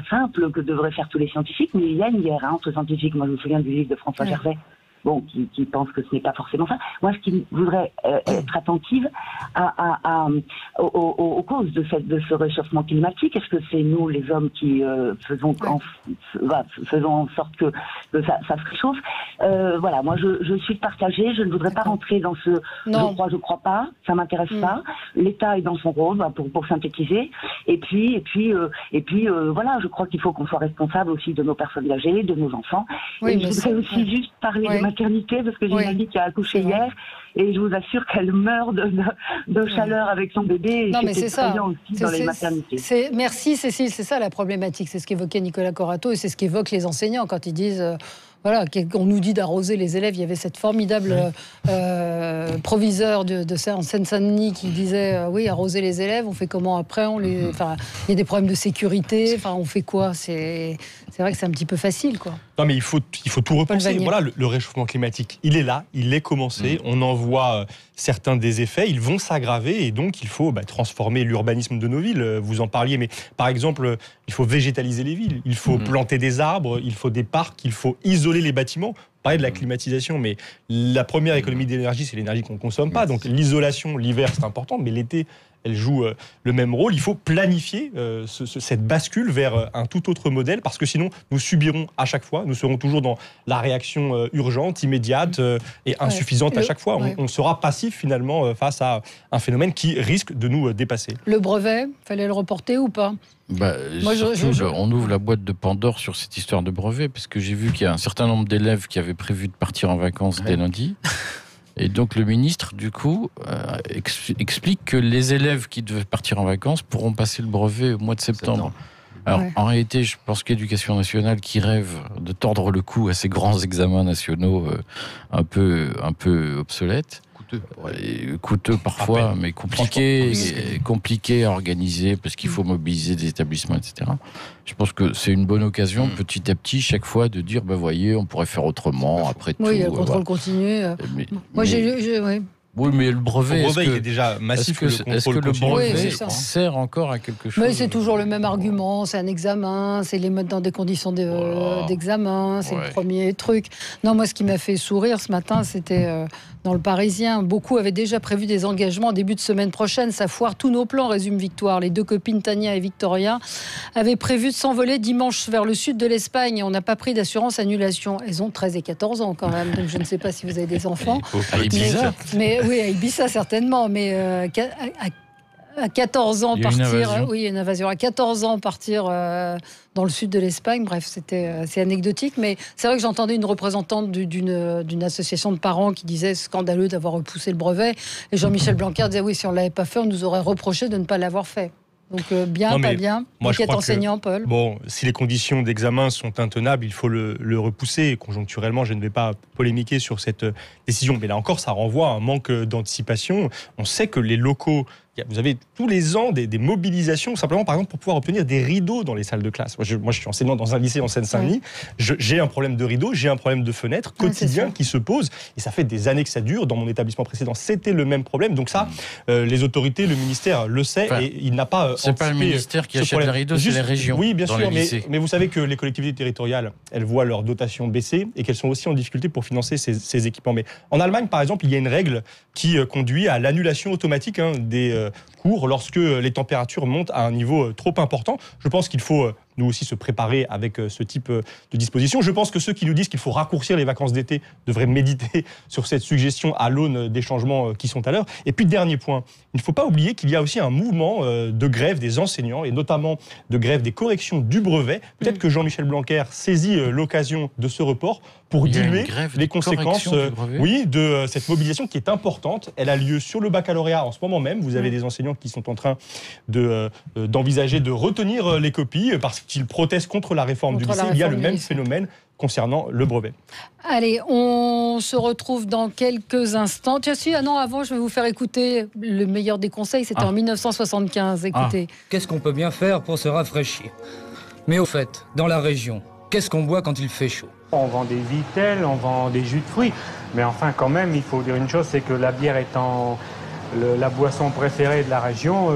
simple que devraient faire tous les scientifiques, mais il y a une guerre entre scientifiques. Moi, je me souviens du livre de François Gervais. Bon, qui pense que ce n'est pas forcément ça. Moi, ce qui voudrait être attentive aux causes de ce réchauffement climatique. Est-ce que c'est nous, les hommes, qui faisons en sorte que ça se réchauffe? Voilà, moi, je suis partagée. Je ne voudrais pas rentrer dans ce je crois pas, ça m'intéresse pas. L'État est dans son rôle, pour synthétiser. Et puis, voilà, je crois qu'il faut qu'on soit responsable aussi de nos personnes âgées, de nos enfants. Oui, et je voudrais aussi juste parler de maternité, parce que j'ai une amie qui a accouché hier, et je vous assure qu'elle meurt de chaleur avec son bébé. Non, mais c'est ça. Aussi dans les maternités. Merci Cécile, c'est ça la problématique. C'est ce qu'évoquait Nicolas Corato et c'est ce qu'évoquent les enseignants quand ils disent... Voilà, on nous dit d'arroser les élèves. Il y avait cette formidable proviseur en Seine-Saint-Denis qui disait oui, arroser les élèves, on fait comment après? Il y a des problèmes de sécurité. Enfin, on fait quoi? C'est vrai que c'est un petit peu facile, quoi. Non, mais il faut tout repenser. Voilà, le réchauffement climatique, il est là, il est commencé. On en voit certains des effets. Ils vont s'aggraver et donc il faut transformer l'urbanisme de nos villes. Vous en parliez, mais par exemple, il faut végétaliser les villes. Il faut planter des arbres, il faut des parcs, il faut isoler les bâtiments. On parlait de la climatisation, mais la première économie d'énergie, c'est l'énergie qu'on ne consomme pas. Donc l'isolation, l'hiver, c'est important, mais l'été, elle joue le même rôle. Il faut planifier cette bascule vers un tout autre modèle, parce que sinon, nous subirons à chaque fois, nous serons toujours dans la réaction urgente, immédiate et insuffisante à chaque fois. On sera passif finalement face à un phénomène qui risque de nous dépasser. Le brevet, fallait le reporter ou pas? On ouvre la boîte de Pandore sur cette histoire de brevet, parce que j'ai vu qu'il y a un certain nombre d'élèves qui avaient prévu de partir en vacances dès lundi. Et donc le ministre, du coup, explique que les élèves qui devaient partir en vacances pourront passer le brevet au mois de septembre. Alors, en réalité, je pense qu'Éducation nationale qui rêve de tordre le cou à ces grands examens nationaux un peu obsolètes. Coûteux parfois, mais compliqué à organiser parce qu'il faut mobiliser des établissements, etc. Je pense que c'est une bonne occasion, petit à petit, chaque fois, de dire, voyez, on pourrait faire autrement, après tout. Oui, il y a le contrôle continu. Moi, Oui, mais le brevet, il est déjà massif. Est-ce que le brevet sert encore à quelque chose? Mais c'est toujours le même argument, c'est un examen, c'est les mettre dans des conditions d'examen, c'est le premier truc. Non, moi, ce qui m'a fait sourire ce matin, c'était dans le Parisien. Beaucoup avaient déjà prévu des engagements en début de semaine prochaine. Ça foire tous nos plans, résume Victoire. Les deux copines, Tania et Victoria, avaient prévu de s'envoler dimanche vers le sud de l'Espagne. On n'a pas pris d'assurance annulation. Elles ont 13 et 14 ans quand même, donc je ne sais pas si vous avez des enfants. Oui, à Ibiza certainement, mais à 14 ans partir, oui, une invasion. À 14 ans partir dans le sud de l'Espagne, bref, c'est anecdotique, mais c'est vrai que j'entendais une représentante d'une association de parents qui disait scandaleux d'avoir repoussé le brevet, et Jean-Michel Blanquer disait oui, si on l'avait pas fait, on nous aurait reproché de ne pas l'avoir fait. Donc bien, pas bien. Moi, je crois enseignant, Paul. Bon, si les conditions d'examen sont intenables, il faut le repousser. Conjoncturellement, je ne vais pas polémiquer sur cette décision, mais là encore, ça renvoie à un manque d'anticipation. On sait que les locaux, vous avez tous les ans des mobilisations, simplement par exemple pour pouvoir obtenir des rideaux dans les salles de classe. Moi, je suis enseignant dans un lycée en Seine-Saint-Denis. J'ai un problème de rideaux, j'ai un problème de fenêtres quotidien qui se pose. Et ça fait des années que ça dure. Dans mon établissement précédent, c'était le même problème. Donc ça, les autorités, le ministère le sait, et il n'a pas c'est pas le ministère qui achète les rideaux, c'est les régions. Oui, bien sûr, mais vous savez que les collectivités territoriales, elles voient leur dotation baisser et qu'elles sont aussi en difficulté pour financer ces équipements. Mais en Allemagne, par exemple, il y a une règle qui conduit à l'annulation automatique des cours lorsque les températures montent à un niveau trop important. Je pense qu'il faut nous aussi se préparer avec ce type de disposition. Je pense que ceux qui nous disent qu'il faut raccourcir les vacances d'été devraient méditer sur cette suggestion à l'aune des changements qui sont à l'heure. Et puis, dernier point, il ne faut pas oublier qu'il y a aussi un mouvement de grève des enseignants et notamment de grève des corrections du brevet. Peut-être que Jean-Michel Blanquer saisit l'occasion de ce report pour diluer les conséquences de cette mobilisation qui est importante. Elle a lieu sur le baccalauréat en ce moment même. Vous avez des enseignants qui sont en train d'envisager de retenir les copies parce qu'ils protestent contre la réforme du lycée. Il y a le même phénomène concernant le brevet. Allez, on se retrouve dans quelques instants. Tiens, avant, je vais vous faire écouter le meilleur des conseils. C'était en 1975. Écoutez. Qu'est-ce qu'on peut bien faire pour se rafraîchir? Mais au fait, dans la région, qu'est-ce qu'on boit quand il fait chaud? On vend des vitelles, on vend des jus de fruits. Mais enfin, quand même, il faut dire une chose, c'est que la bière étant la boisson préférée de la région,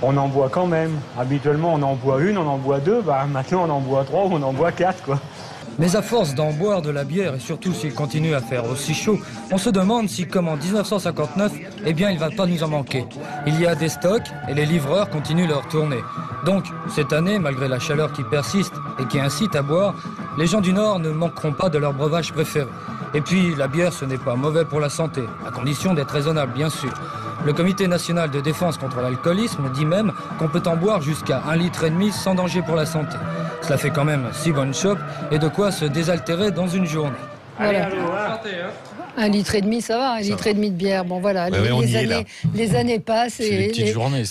on en boit quand même. Habituellement, on en boit une, on en boit deux. Maintenant, on en boit trois ou on en boit quatre, quoi. Mais à force d'en boire de la bière, et surtout s'il continue à faire aussi chaud, on se demande si, comme en 1959, il ne va pas nous en manquer. Il y a des stocks et les livreurs continuent leur tournée. Donc, cette année, malgré la chaleur qui persiste et qui incite à boire, les gens du Nord ne manqueront pas de leur breuvage préféré. Et puis, la bière, ce n'est pas mauvais pour la santé, à condition d'être raisonnable, bien sûr. Le Comité national de défense contre l'alcoolisme dit même qu'on peut en boire jusqu'à 1,5 litre sans danger pour la santé. Cela fait quand même 6 bonnes chopes et de quoi se désaltérer dans une journée. Voilà. 1,5 litre, ça va, 1,5 litre de bière. Bon voilà, les années passent et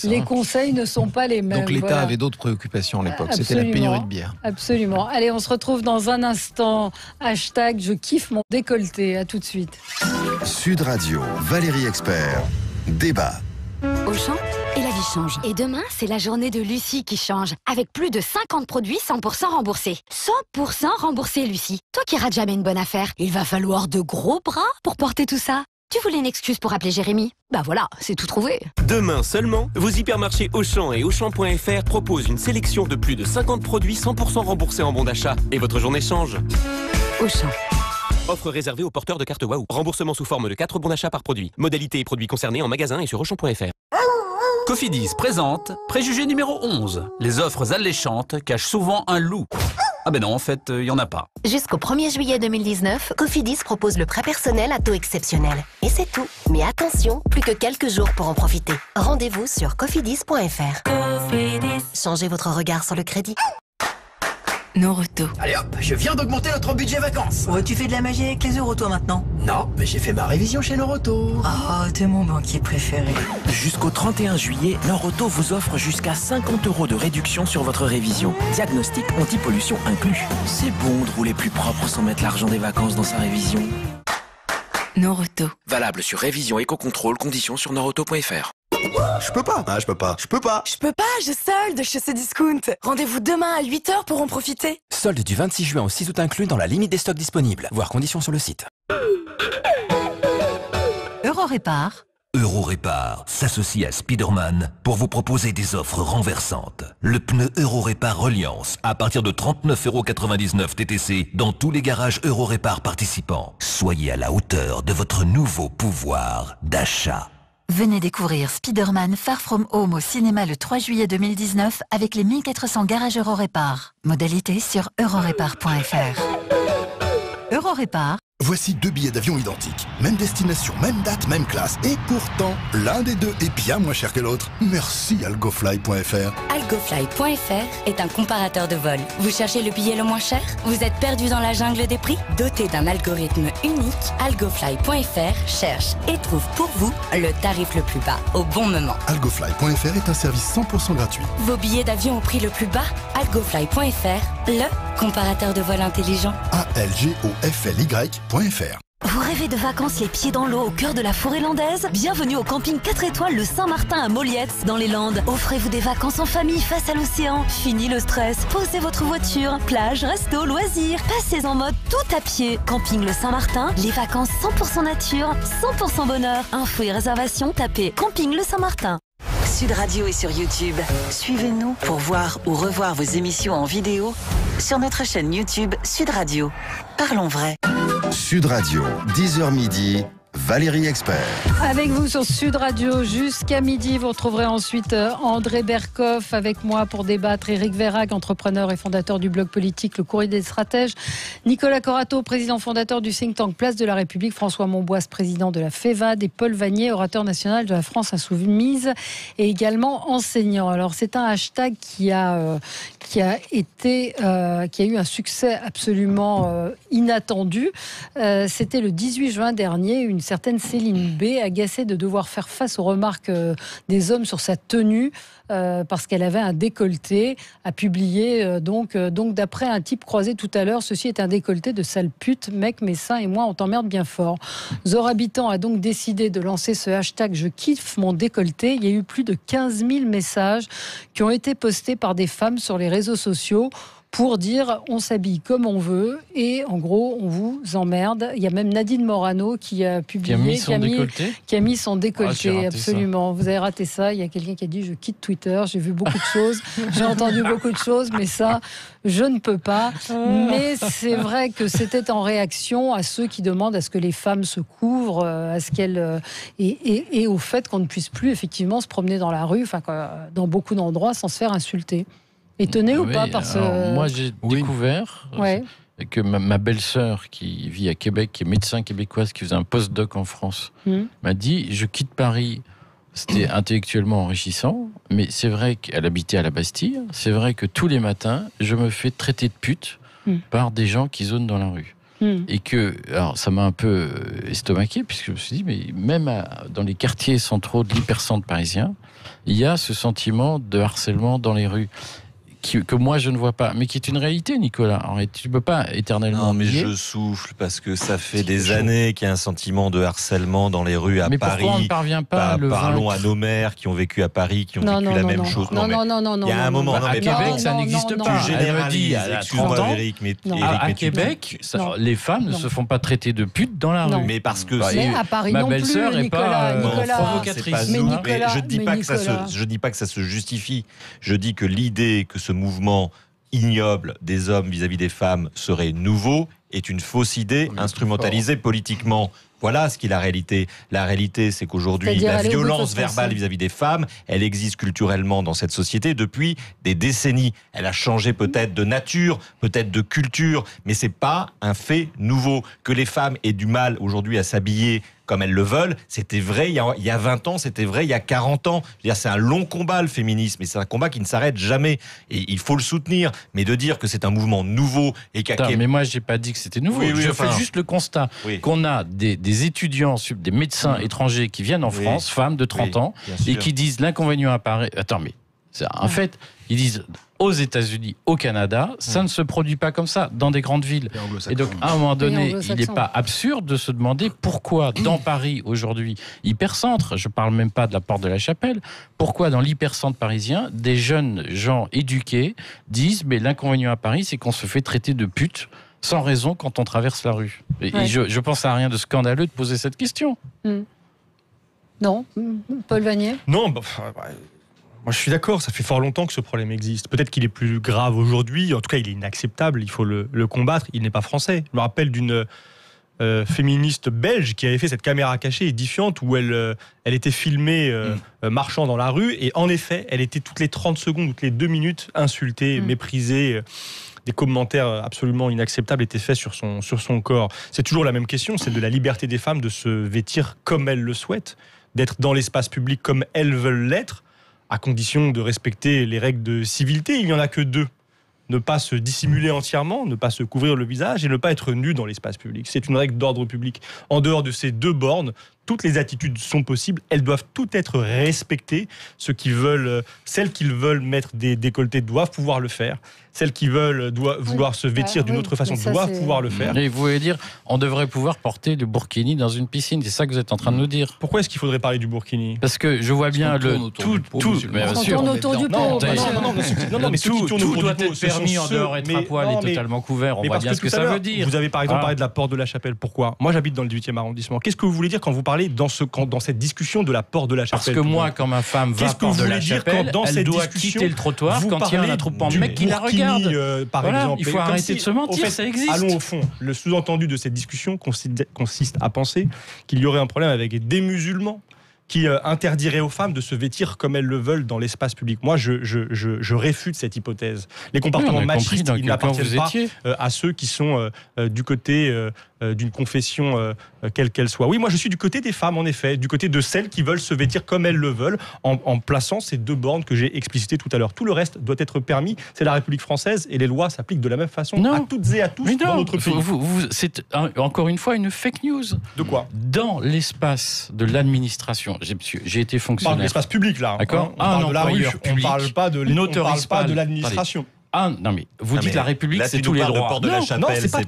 les conseils ne sont pas les mêmes. Donc l'État avait d'autres préoccupations à l'époque, c'était la pénurie de bière. Absolument. Allez, on se retrouve dans un instant. Hashtag je kiffe mon décolleté. À tout de suite. Sud Radio, Valérie Expert, débat. Auchan et la vie change. Et demain, c'est la journée de Lucie qui change. Avec plus de 50 produits 100% remboursés. 100% remboursés, Lucie. Toi qui rates jamais une bonne affaire, il va falloir de gros bras pour porter tout ça. Tu voulais une excuse pour appeler Jérémy? Bah voilà, c'est tout trouvé. Demain seulement, vos hypermarchés Auchan et Auchan.fr proposent une sélection de plus de 50 produits 100% remboursés en bon d'achat. Et votre journée change. Auchan. Offre réservée aux porteurs de carte Waouh. Remboursement sous forme de 4 bons d'achat par produit. Modalité et produits concernés en magasin et sur Auchan.fr. Cofidis présente Préjugé numéro 11. Les offres alléchantes cachent souvent un loup. Ah ben non, en fait, il n'y en a pas. Jusqu'au 1er juillet 2019, Cofidis propose le prêt personnel à taux exceptionnel. Et c'est tout. Mais attention, plus que quelques jours pour en profiter. Rendez-vous sur cofidis.fr. Cofidis. Changez votre regard sur le crédit. Noroto. Allez hop, je viens d'augmenter notre budget vacances. Ouais, tu fais de la magie avec les euros toi maintenant? Non, mais j'ai fait ma révision chez Noroto. Oh, t'es mon banquier préféré. Jusqu'au 31 juillet, Noroto vous offre jusqu'à 50 € de réduction sur votre révision. Diagnostic anti-pollution inclus. C'est bon de rouler plus propre sans mettre l'argent des vacances dans sa révision. Noroto. Valable sur révision éco-contrôle, conditions sur noroto.fr. Je peux pas. Je solde chez Cdiscount. Rendez-vous demain à 8h pour en profiter. Solde du 26 juin au 6 août inclus dans la limite des stocks disponibles. Voir conditions sur le site. Eurorépar. Eurorépar s'associe à Spiderman pour vous proposer des offres renversantes. Le pneu Eurorépar Reliance à partir de 39,99 € TTC dans tous les garages Eurorépar participants. Soyez à la hauteur de votre nouveau pouvoir d'achat. Venez découvrir Spider-Man Far From Home au cinéma le 3 juillet 2019 avec les 1400 garages Eurorépar. Modalité sur eurorépar.fr. Eurorépar. Voici 2 billets d'avion identiques. Même destination, même date, même classe. Et pourtant, l'un des deux est bien moins cher que l'autre. Merci algofly.fr. Algofly.fr est un comparateur de vol. Vous cherchez le billet le moins cher? Vous êtes perdu dans la jungle des prix? Doté d'un algorithme unique, Algofly.fr cherche et trouve pour vous le tarif le plus bas au bon moment. Algofly.fr est un service 100% gratuit. Vos billets d'avion au prix le plus bas? Algofly.fr, le comparateur de vol intelligent. ALGOFLY.fr. Vous rêvez de vacances les pieds dans l'eau au cœur de la forêt landaise? Bienvenue au camping 4 étoiles le Saint-Martin à Molietz dans les Landes. Offrez-vous des vacances en famille face à l'océan. Fini le stress, posez votre voiture. Plage, resto, loisirs. Passez en mode tout à pied. Camping le Saint-Martin, les vacances 100% nature, 100% bonheur. Infos et réservations, tapez Camping le Saint-Martin. Sud Radio est sur YouTube. Suivez-nous pour voir ou revoir vos émissions en vidéo sur notre chaîne YouTube Sud Radio. Parlons vrai. Sud Radio, 10h midi, Valérie Expert. Avec vous sur Sud Radio jusqu'à midi. Vous retrouverez ensuite André Berkoff avec moi pour débattre. Éric Verhaeghe, entrepreneur et fondateur du blog politique Le Courrier des Stratèges. Nicolas Corato, président fondateur du think tank Place de la République. François Monboise, président de la FEVAD. Et Paul Vanier, orateur national de la France Insoumise et également enseignant. Alors c'est un hashtag qui a eu un succès absolument inattendu. C'était le 18 juin dernier. Une certaine Céline B, agacée de devoir faire face aux remarques des hommes sur sa tenue parce qu'elle avait un décolleté, a publié donc d'après un type croisé tout à l'heure, ceci est un décolleté de sale pute, mec, mes seins et moi on t'emmerde bien fort. Zor Habitant a donc décidé de lancer ce hashtag je kiffe mon décolleté. Il y a eu plus de 15 000 messages qui ont été postés par des femmes sur les réseaux sociaux pour dire on s'habille comme on veut et en gros on vous emmerde. Il y a même Nadine Morano qui a publié, qui a mis son décolleté, absolument. Vous avez raté ça. Il y a quelqu'un qui a dit je quitte Twitter. J'ai vu beaucoup de choses, j'ai entendu beaucoup de choses, mais ça je ne peux pas. Mais c'est vrai que c'était en réaction à ceux qui demandent à ce que les femmes se couvrent, à ce qu'elles et au fait qu'on ne puisse plus effectivement se promener dans la rue, enfin dans beaucoup d'endroits sans se faire insulter. Étonné ou pas par ce... Moi, j'ai découvert que ma belle-sœur qui vit à Québec, qui est médecin québécoise, qui faisait un post-doc en France, m'a dit « Je quitte Paris ». C'était intellectuellement enrichissant, mais c'est vrai qu'elle habitait à la Bastille. C'est vrai que tous les matins, je me fais traiter de pute par des gens qui zonent dans la rue. Et que, alors ça m'a un peu estomaqué, puisque je me suis dit, mais même dans les quartiers centraux de l'hypercentre parisien, il y a ce sentiment de harcèlement dans les rues. Que moi je ne vois pas, mais qui est une réalité, Nicolas. Tu ne peux pas éternellement... Non, mais je souffle parce que ça fait des années qu'il y a un sentiment de harcèlement dans les rues à Paris. Mais pourquoi on ne parvient pas à le Parlons à nos mères qui ont vécu à Paris, qui ont vécu la même chose. Non. Il y a un moment... À Québec, ça n'existe pas. Tu généralises. Excuse-moi, Eric, mais... À Québec, les femmes ne se font pas traiter de putes dans la rue. Mais parce que... Mais à Paris non plus, ma belle-sœur n'est pas provocatrice. Je ne dis pas que ça se justifie. Je dis que l'idée que ce mouvement ignoble des hommes vis-à-vis des femmes serait nouveau est une fausse idée instrumentalisée politiquement. Voilà ce qu'est la réalité. La réalité, c'est qu'aujourd'hui, la violence verbale vis-à-vis des femmes, elle existe culturellement dans cette société depuis des décennies. Elle a changé peut-être de nature, peut-être de culture, mais c'est pas un fait nouveau. Que les femmes aient du mal aujourd'hui à s'habiller comme elles le veulent, c'était vrai il y a 20 ans, c'était vrai il y a 40 ans. Je veux dire, c'est un long combat, le féminisme, et c'est un combat qui ne s'arrête jamais. Et il faut le soutenir. Mais de dire que c'est un mouvement nouveau et mais moi, j'ai pas dit que c'était nouveau. Je fais juste le constat qu'on a des étudiants, des médecins étrangers qui viennent en France, femmes de 30 ans, et qui disent l'inconvénient apparaît... Attends, mais en fait, ils disent... Aux États-Unis, au Canada, ça ne se produit pas comme ça dans des grandes villes. Et donc, à un moment donné, il n'est pas absurde de se demander pourquoi dans Paris aujourd'hui, hypercentre, je ne parle même pas de la Porte de la Chapelle, pourquoi dans l'hypercentre parisien, des jeunes gens éduqués disent mais l'inconvénient à Paris, c'est qu'on se fait traiter de pute sans raison quand on traverse la rue. Et je pense à rien de scandaleux de poser cette question. Non, Paul Vanier. Non. Moi, je suis d'accord, ça fait fort longtemps que ce problème existe. Peut-être qu'il est plus grave aujourd'hui, en tout cas, il est inacceptable, il faut le combattre, il n'est pas français. Je me rappelle d'une féministe belge qui avait fait cette caméra cachée édifiante où elle était filmée marchant dans la rue, et en effet, elle était toutes les 30 secondes, toutes les 2 minutes insultée, méprisée. Des commentaires absolument inacceptables étaient faits sur son corps. C'est toujours la même question, c'est de la liberté des femmes de se vêtir comme elles le souhaitent, d'être dans l'espace public comme elles veulent l'être, à condition de respecter les règles de civilité. Il n'y en a que 2. Ne pas se dissimuler entièrement, ne pas se couvrir le visage et ne pas être nu dans l'espace public. C'est une règle d'ordre public. En dehors de ces 2 bornes, toutes les attitudes sont possibles, elles doivent toutes être respectées. Celles qui veulent mettre des décolletés doivent pouvoir le faire. Celles qui veulent vouloir se vêtir d'une autre façon doivent pouvoir le faire. Et vous voulez dire, on devrait pouvoir porter le burkini dans une piscine, c'est ça que vous êtes en train de nous dire. Pourquoi est-ce qu'il faudrait parler du burkini ? Parce que je vois bien On tourne autour du pot. Non, mais tout doit être permis en dehors, être à poil et totalement couvert. On voit bien ce que ça veut dire. Vous avez par exemple parlé de la Porte de la Chapelle. Pourquoi ? Moi, j'habite dans le 18e arrondissement. Qu'est-ce que vous voulez dire quand vous parlez parler dans cette discussion de la porte de la chapelle. Parce que moi, quand ma femme va à porte de la chapelle, elle doit quitter le trottoir quand il y a un attroupement de mecs qui la regardent. Par exemple. Il faut arrêter de se mentir, ça existe. Allons au fond. Le sous-entendu de cette discussion consiste à penser qu'il y aurait un problème avec des musulmans qui interdirait aux femmes de se vêtir comme elles le veulent dans l'espace public. Moi, je réfute cette hypothèse. Les comportements machistes, ils n'appartiennent pas à ceux qui sont du côté d'une confession quelle qu'elle soit. Oui, moi je suis du côté des femmes, en effet, du côté de celles qui veulent se vêtir comme elles le veulent, en plaçant ces 2 bornes que j'ai explicitées tout à l'heure. Tout le reste doit être permis. C'est la République française et les lois s'appliquent de la même façon à toutes et à tous dans notre pays. C'est encore une fois une fake news. De quoi ? Dans l'espace de l'administration, j'ai été fonctionnaire. On parle de l'espace public là. D'accord. On parle de la rue. On ne parle pas de l'administration. Non mais vous dites la République, c'est tous les droits.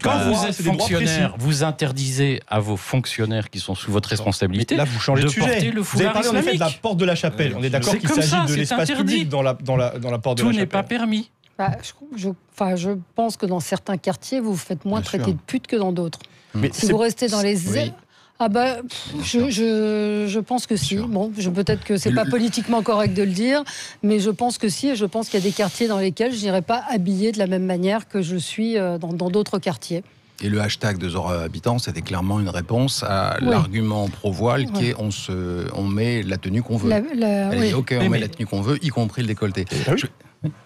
Quand vous êtes fonctionnaire, vous interdisez à vos fonctionnaires qui sont sous votre responsabilité là, vous changez de porter le foulard islamique. Vous avez parlé en effet de la porte de la chapelle. On est d'accord qu'il s'agit de l'espace public dans la porte de la chapelle. Tout n'est pas permis. Je pense que dans certains quartiers, vous vous faites moins traiter de pute que dans d'autres. Si vous restez dans les... je pense que si. Bon, peut-être que c'est pas politiquement correct de le dire, mais je pense que si, et je pense qu'il y a des quartiers dans lesquels je n'irai pas habillée de la même manière que je suis dans d'autres quartiers. Et le hashtag de Zora Habitant, c'était clairement une réponse à l'argument pro-voile qui est on met la tenue qu'on veut. Elle dit ok, on met la tenue qu'on veut, y compris le décolleté.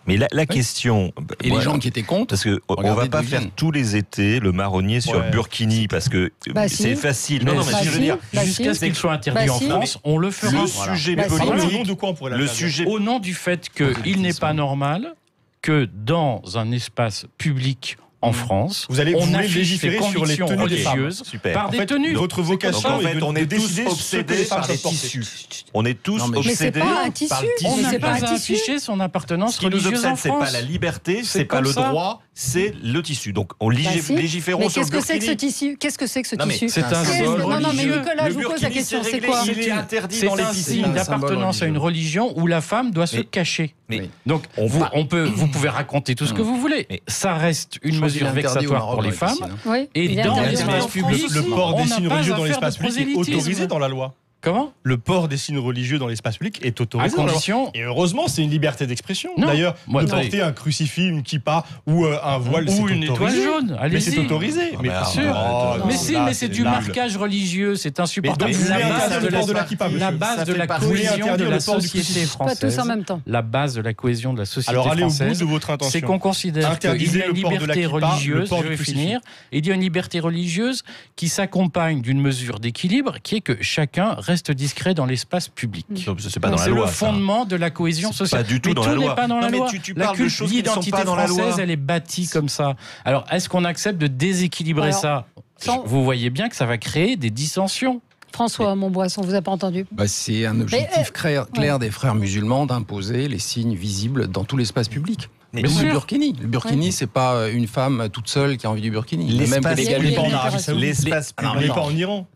Mais la question... Et les gens qui étaient contre... Parce qu'on ne va pas faire tous les étés le marronnier sur le burkini, parce que c'est facile. Non, mais je veux dire, jusqu'à ce qu'il soit interdit en France, on le fera. Le sujet politique... Au nom du fait qu'il n'est pas normal que dans un espace public en France, on affiche ses convictions religieuses par des tenues. Votre vocation est on est tous obsédés par les tissus. On est tous obsédés par le tissu. On n'a pas à afficher son appartenance religieuse en France. Ce qui nous obsède, c'est pas la liberté, c'est pas le droit, c'est le tissu. Donc on légiférons sur le burkini. Qu'est-ce que c'est que ce tissu ? C'est un symbole religieux. Non, mais Nicolas, je vous pose la question, c'est quoi ? Il est interdit dans les un tissus. signe d'appartenance à une religion où la femme doit se cacher. Donc vous pouvez raconter tout ce que vous voulez. Ça reste une mesure vexatoire pour les femmes. Et dans l'espace public, le port des signes religieux dans l'espace public est autorisé dans la loi. Comment ? Le port des signes religieux dans l'espace public est autorisé. À condition. Et heureusement, c'est une liberté d'expression. D'ailleurs, de porter un crucifix, une kippa ou un voile, c'est autorisé. Ou une étoile jaune. Allez-y. Mais c'est autorisé. Mais bien sûr. Mais c'est du marquage religieux. C'est insupportable. La base de la cohésion de la société française. Pas tous en même temps. La base de la cohésion de la société française. Alors, allez au bout de votre intention. C'est qu'on considère qu'il y a une liberté religieuse. Je vais finir. Il y a une liberté religieuse qui s'accompagne d'une mesure d'équilibre qui est que chacun reste discret dans l'espace public. C'est pas dans la loi. C'est le fondement de la cohésion sociale. Pas du tout dans la loi. Mais tout n'est pas dans la loi. Tu parles de choses qui ne sont pas dans la loi. L'identité française, elle est bâtie comme ça. Alors, est-ce qu'on accepte de déséquilibrer ça ? Vous voyez bien que ça va créer des dissensions. François Montboisson, on vous a pas entendu. C'est un objectif clair des frères musulmans d'imposer les signes visibles dans tout l'espace public. Mais le burkini, c'est pas une femme toute seule qui a envie du burkini. L'espace public pas en Iran.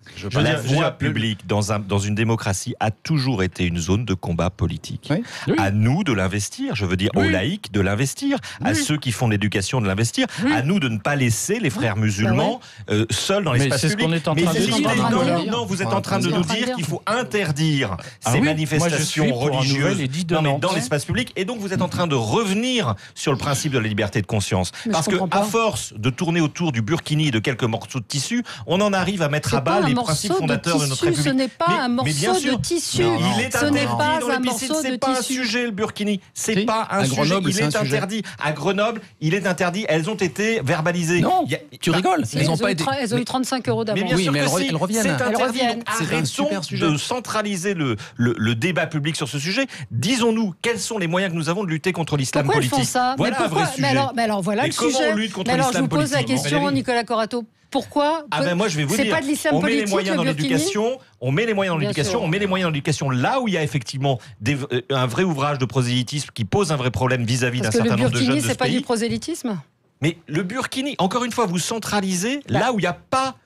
La voie publique dans une démocratie a toujours été une zone de combat politique. À nous de l'investir, je veux dire aux laïcs de l'investir, à ceux qui font l'éducation de l'investir, à nous de ne pas laisser les frères musulmans seuls dans l'espace public. Mais c'est ce qu'on est en train de dire. Non, vous êtes en train de nous dire qu'il faut interdire ces manifestations religieuses dans l'espace public, et donc vous êtes en train de revenir sur le principe de la liberté de conscience. Parce qu'à force de tourner autour du burkini et de quelques morceaux de tissu, on en arrive à mettre à bas les principes fondateurs de notre République. Ce n'est pas un morceau de tissu. Il est interdit dans les piscines, c'est pas un sujet le burkini. C'est pas un sujet, il est interdit. À Grenoble, il est interdit. Elles ont été verbalisées. Non, tu rigoles. Elles ont eu 35 € d'amende. Mais bien sûr que elles reviennent. C'est interdit. Arrêtons de centraliser le débat public sur ce sujet. Disons-nous quels sont les moyens que nous avons de lutter contre l'islam politique. Voilà un vrai sujet. Mais alors voilà le sujet. Comment on lutte contre l'islam politique ? Je vous pose la question, Nicolas Corato. Pourquoi moi je vais vous dire. C'est pas de l'islam politique, les moyens dans l'éducation. On met les moyens dans l'éducation. On met les moyens dans l'éducation là où il y a effectivement un vrai ouvrage de prosélytisme qui pose un vrai problème vis-à-vis d'un certain nombre de jeunes de ce pays. Le burkini, c'est pas du prosélytisme ? Mais le burkini, encore une fois, vous centralisez là où il n'y a pas.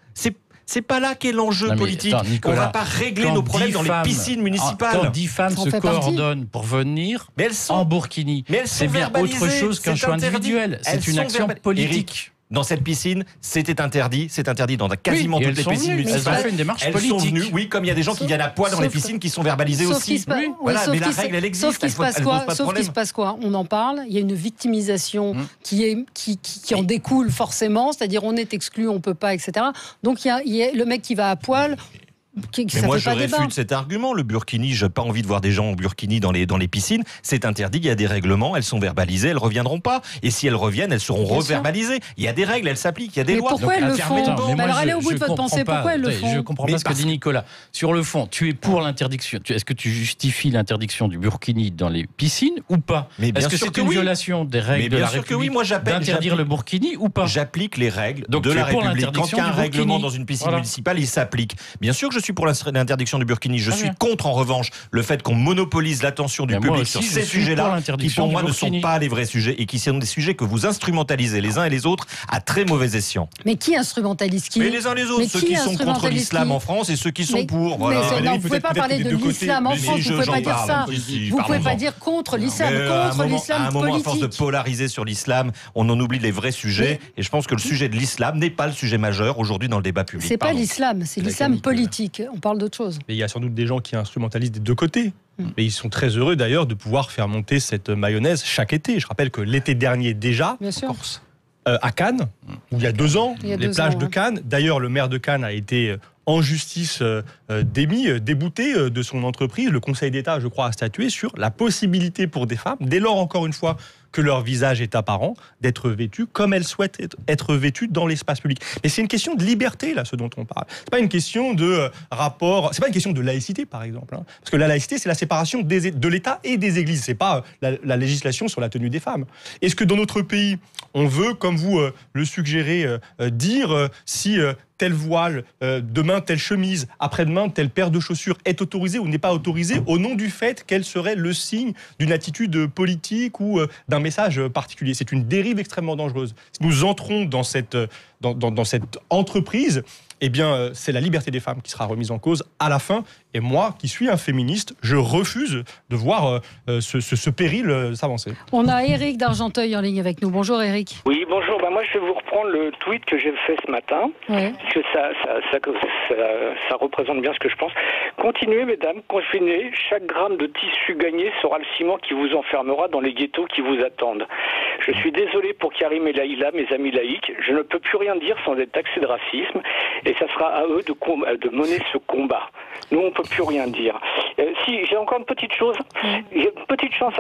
C'est pas là qu'est l'enjeu politique. On ne va pas régler nos problèmes dans les piscines municipales. Quand 10 femmes se coordonnent pour venir en burkini, c'est bien autre chose qu'un choix individuel. C'est une action politique. dans cette piscine, c'était interdit. C'est interdit dans quasiment toutes les piscines municipales. Elles ont fait une démarche politique. Elles sont venues, oui, comme il y a des gens qui viennent à poil dans les piscines qui sont verbalisés aussi. Voilà, mais la règle, elle existe. Sauf qu'il se passe quoi ? On en parle, il y a une victimisation qui en découle forcément, c'est-à-dire on est exclu, on peut pas, etc. Donc il y a le mec qui va à poil. Mais moi, je réfute cet argument. Le burkini, je n'ai pas envie de voir des gens en burkini dans les piscines. C'est interdit, il y a des règlements, elles sont verbalisées, elles ne reviendront pas. Et si elles reviennent, elles seront reverbalisées. Il y a des règles, elles s'appliquent, il y a des lois. Pourquoi elles le font ? Alors allez au bout de votre pensée, pourquoi elles le font ? Je ne comprends pas ce que dit Nicolas. Sur le fond, tu es pour l'interdiction. Est-ce que tu justifies l'interdiction du burkini dans les piscines ou pas ? Est-ce que c'est une violation des règles de la République d'interdire le burkini ou pas ? J'applique les règles de la République. Quand il y a un règlement dans une piscine municipale, il s'applique. Bien sûr que je suis pour l'interdiction du burkini. Je suis contre, en revanche, le fait qu'on monopolise l'attention du public sur ces sujets-là, qui pour moi ne sont pas les vrais sujets et qui sont des sujets que vous instrumentalisez les uns et les autres à très mauvais escient. Mais qui instrumentalise qui ? Mais les uns les autres, ceux qui sont contre l'islam en France et ceux qui sont pour. Voilà. Non, vous ne pouvez pas parler de l'islam en France, vous ne pouvez pas dire ça. Vous ne pouvez pas dire contre l'islam, contre l'islam politique. À un moment, à force de polariser sur l'islam, on en oublie les vrais sujets. Et je pense que le sujet de l'islam n'est pas le sujet majeur aujourd'hui dans le débat public. C'est pas l'islam, c'est l'islam politique. On parle d'autre chose. Mais il y a sans doute des gens qui instrumentalisent des deux côtés. Mais ils sont très heureux d'ailleurs de pouvoir faire monter cette mayonnaise chaque été. Je rappelle que l'été dernier déjà, à Cannes, où il y a 2 ans, les plages de Cannes, d'ailleurs le maire de Cannes a été en justice débouté de son entreprise. Le Conseil d'État, je crois, a statué sur la possibilité pour des femmes, dès lors encore une fois que leur visage est apparent, d'être vêtues comme elles souhaitent être vêtues dans l'espace public. Mais c'est une question de liberté, là, ce dont on parle. C'est pas une question de rapport, c'est pas une question de laïcité, par exemple. Hein. Parce que la laïcité, c'est la séparation de l'État et des églises. C'est pas la législation sur la tenue des femmes. Est-ce que dans notre pays, on veut, comme vous le suggérez, dire si tel voile, demain telle chemise, après-demain telle paire de chaussures est autorisée ou n'est pas autorisée au nom du fait qu'elle serait le signe d'une attitude politique ou d'un message particulier. C'est une dérive extrêmement dangereuse. Si nous entrons dans cette entreprise, eh bien, c'est la liberté des femmes qui sera remise en cause à la fin. Et moi, qui suis un féministe, je refuse de voir ce péril s'avancer. On a Éric d'Argenteuil en ligne avec nous. Bonjour Éric. Oui, bonjour. Moi, je vais vous reprendre le tweet que j'ai fait ce matin, parce que ça représente bien ce que je pense. Continuez, mesdames, confinez. Chaque gramme de tissu gagné sera le ciment qui vous enfermera dans les ghettos qui vous attendent. Je suis désolé pour Karim et Laïla, mes amis laïcs. Je ne peux plus rien dire sans être taxé de racisme. Et ça sera à eux de mener ce combat. Nous, on ne peut plus rien dire. Si j'ai encore une petite chose, j'ai une petite chance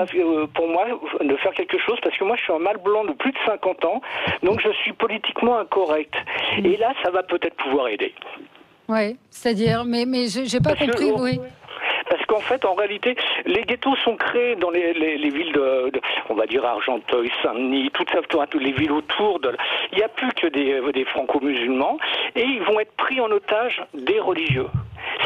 pour moi de faire quelque chose, parce que moi, je suis un mâle blanc de plus de 50 ans, donc je suis politiquement incorrect. Et là, ça va peut-être pouvoir aider. Oui, c'est-à-dire, mais j'ai pas compris, oui. Parce qu'en fait, en réalité, les ghettos sont créés dans les villes on va dire Argenteuil, Saint-Denis, toutes les villes autour. Il n'y a plus que des franco-musulmans et ils vont être pris en otage des religieux.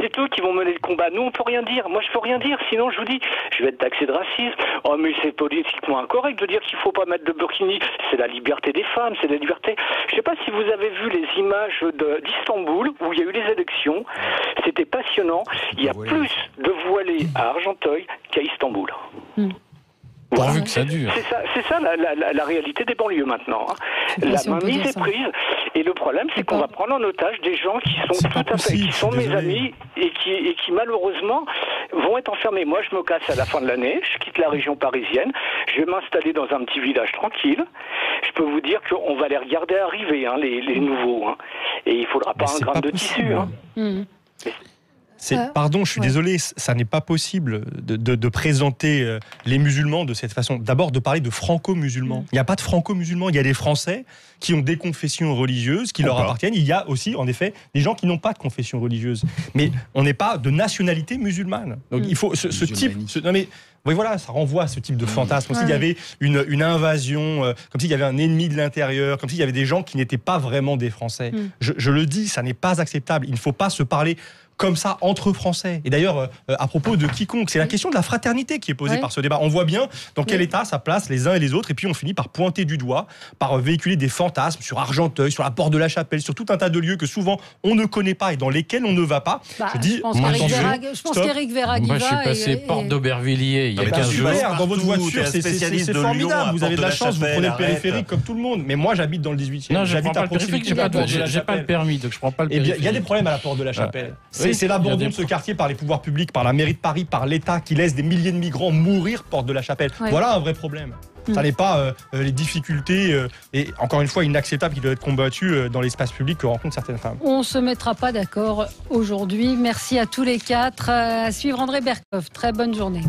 C'est eux qui vont mener le combat. Nous, on peut rien dire. Moi, je peux rien dire. Sinon, je vous dis, je vais être taxé de racisme. Oh, mais c'est politiquement incorrect de dire qu'il faut pas mettre de burkini. C'est la liberté des femmes, c'est la liberté. Je sais pas si vous avez vu les images d'Istanbul où il y a eu les élections. C'était passionnant. Il y a plus de voilés à Argenteuil qu'à Istanbul. Pourvu que ça dure. C'est ça la réalité des banlieues maintenant. La mainmise est prise. Et le problème, c'est qu'on va prendre en otage des gens qui sont qui sont mes amis et qui malheureusement vont être enfermés. Moi, je me casse à la fin de l'année. Je quitte la région parisienne. Je vais m'installer dans un petit village tranquille. Je peux vous dire qu'on va les regarder arriver, les nouveaux. Et il ne faudra pas un gramme de tissu. Pardon, je suis désolé, ça n'est pas possible de présenter les musulmans de cette façon. D'abord, de parler de franco-musulmans. Il n'y a pas de franco-musulmans, il y a des Français qui ont des confessions religieuses qui leur appartiennent. Il y a aussi, en effet, des gens qui n'ont pas de confession religieuse. Mais on n'est pas de nationalité musulmane. Donc il faut ce type... non mais, oui, voilà, ça renvoie à ce type de fantasme. Comme s'il y avait une invasion, comme s'il y avait un ennemi de l'intérieur, comme s'il y avait des gens qui n'étaient pas vraiment des Français. Je le dis, ça n'est pas acceptable. Il ne faut pas se parler comme ça entre Français. Et d'ailleurs, à propos de quiconque, c'est la question de la fraternité qui est posée par ce débat. On voit bien dans quel état ça place les uns et les autres, et puis on finit par pointer du doigt, par véhiculer des fantasmes sur Argenteuil, sur la porte de la Chapelle, sur tout un tas de lieux que souvent on ne connaît pas et dans lesquels on ne va pas. Je pense qu'Éric Verrague y va. Moi, je suis passé porte d'Aubervilliers il y a 15 jours. Dans votre voiture, c'est formidable. Vous avez de la chance, vous prenez le périphérique comme tout le monde. Mais moi, j'habite dans le 18e. Non, j'habite à proximité. J'ai pas le permis, donc je prends pas le périphérique. Il y a des problèmes à la porte de la Chapelle. C'est l'abandon de ce quartier par les pouvoirs publics, par la mairie de Paris, par l'État qui laisse des milliers de migrants mourir porte de la Chapelle. Voilà un vrai problème. Ça n'est pas les difficultés, et encore une fois inacceptables, qui doivent être combattues dans l'espace public que rencontrent certaines femmes. On ne se mettra pas d'accord aujourd'hui. Merci à tous les quatre. À suivre André Berkoff. Très bonne journée.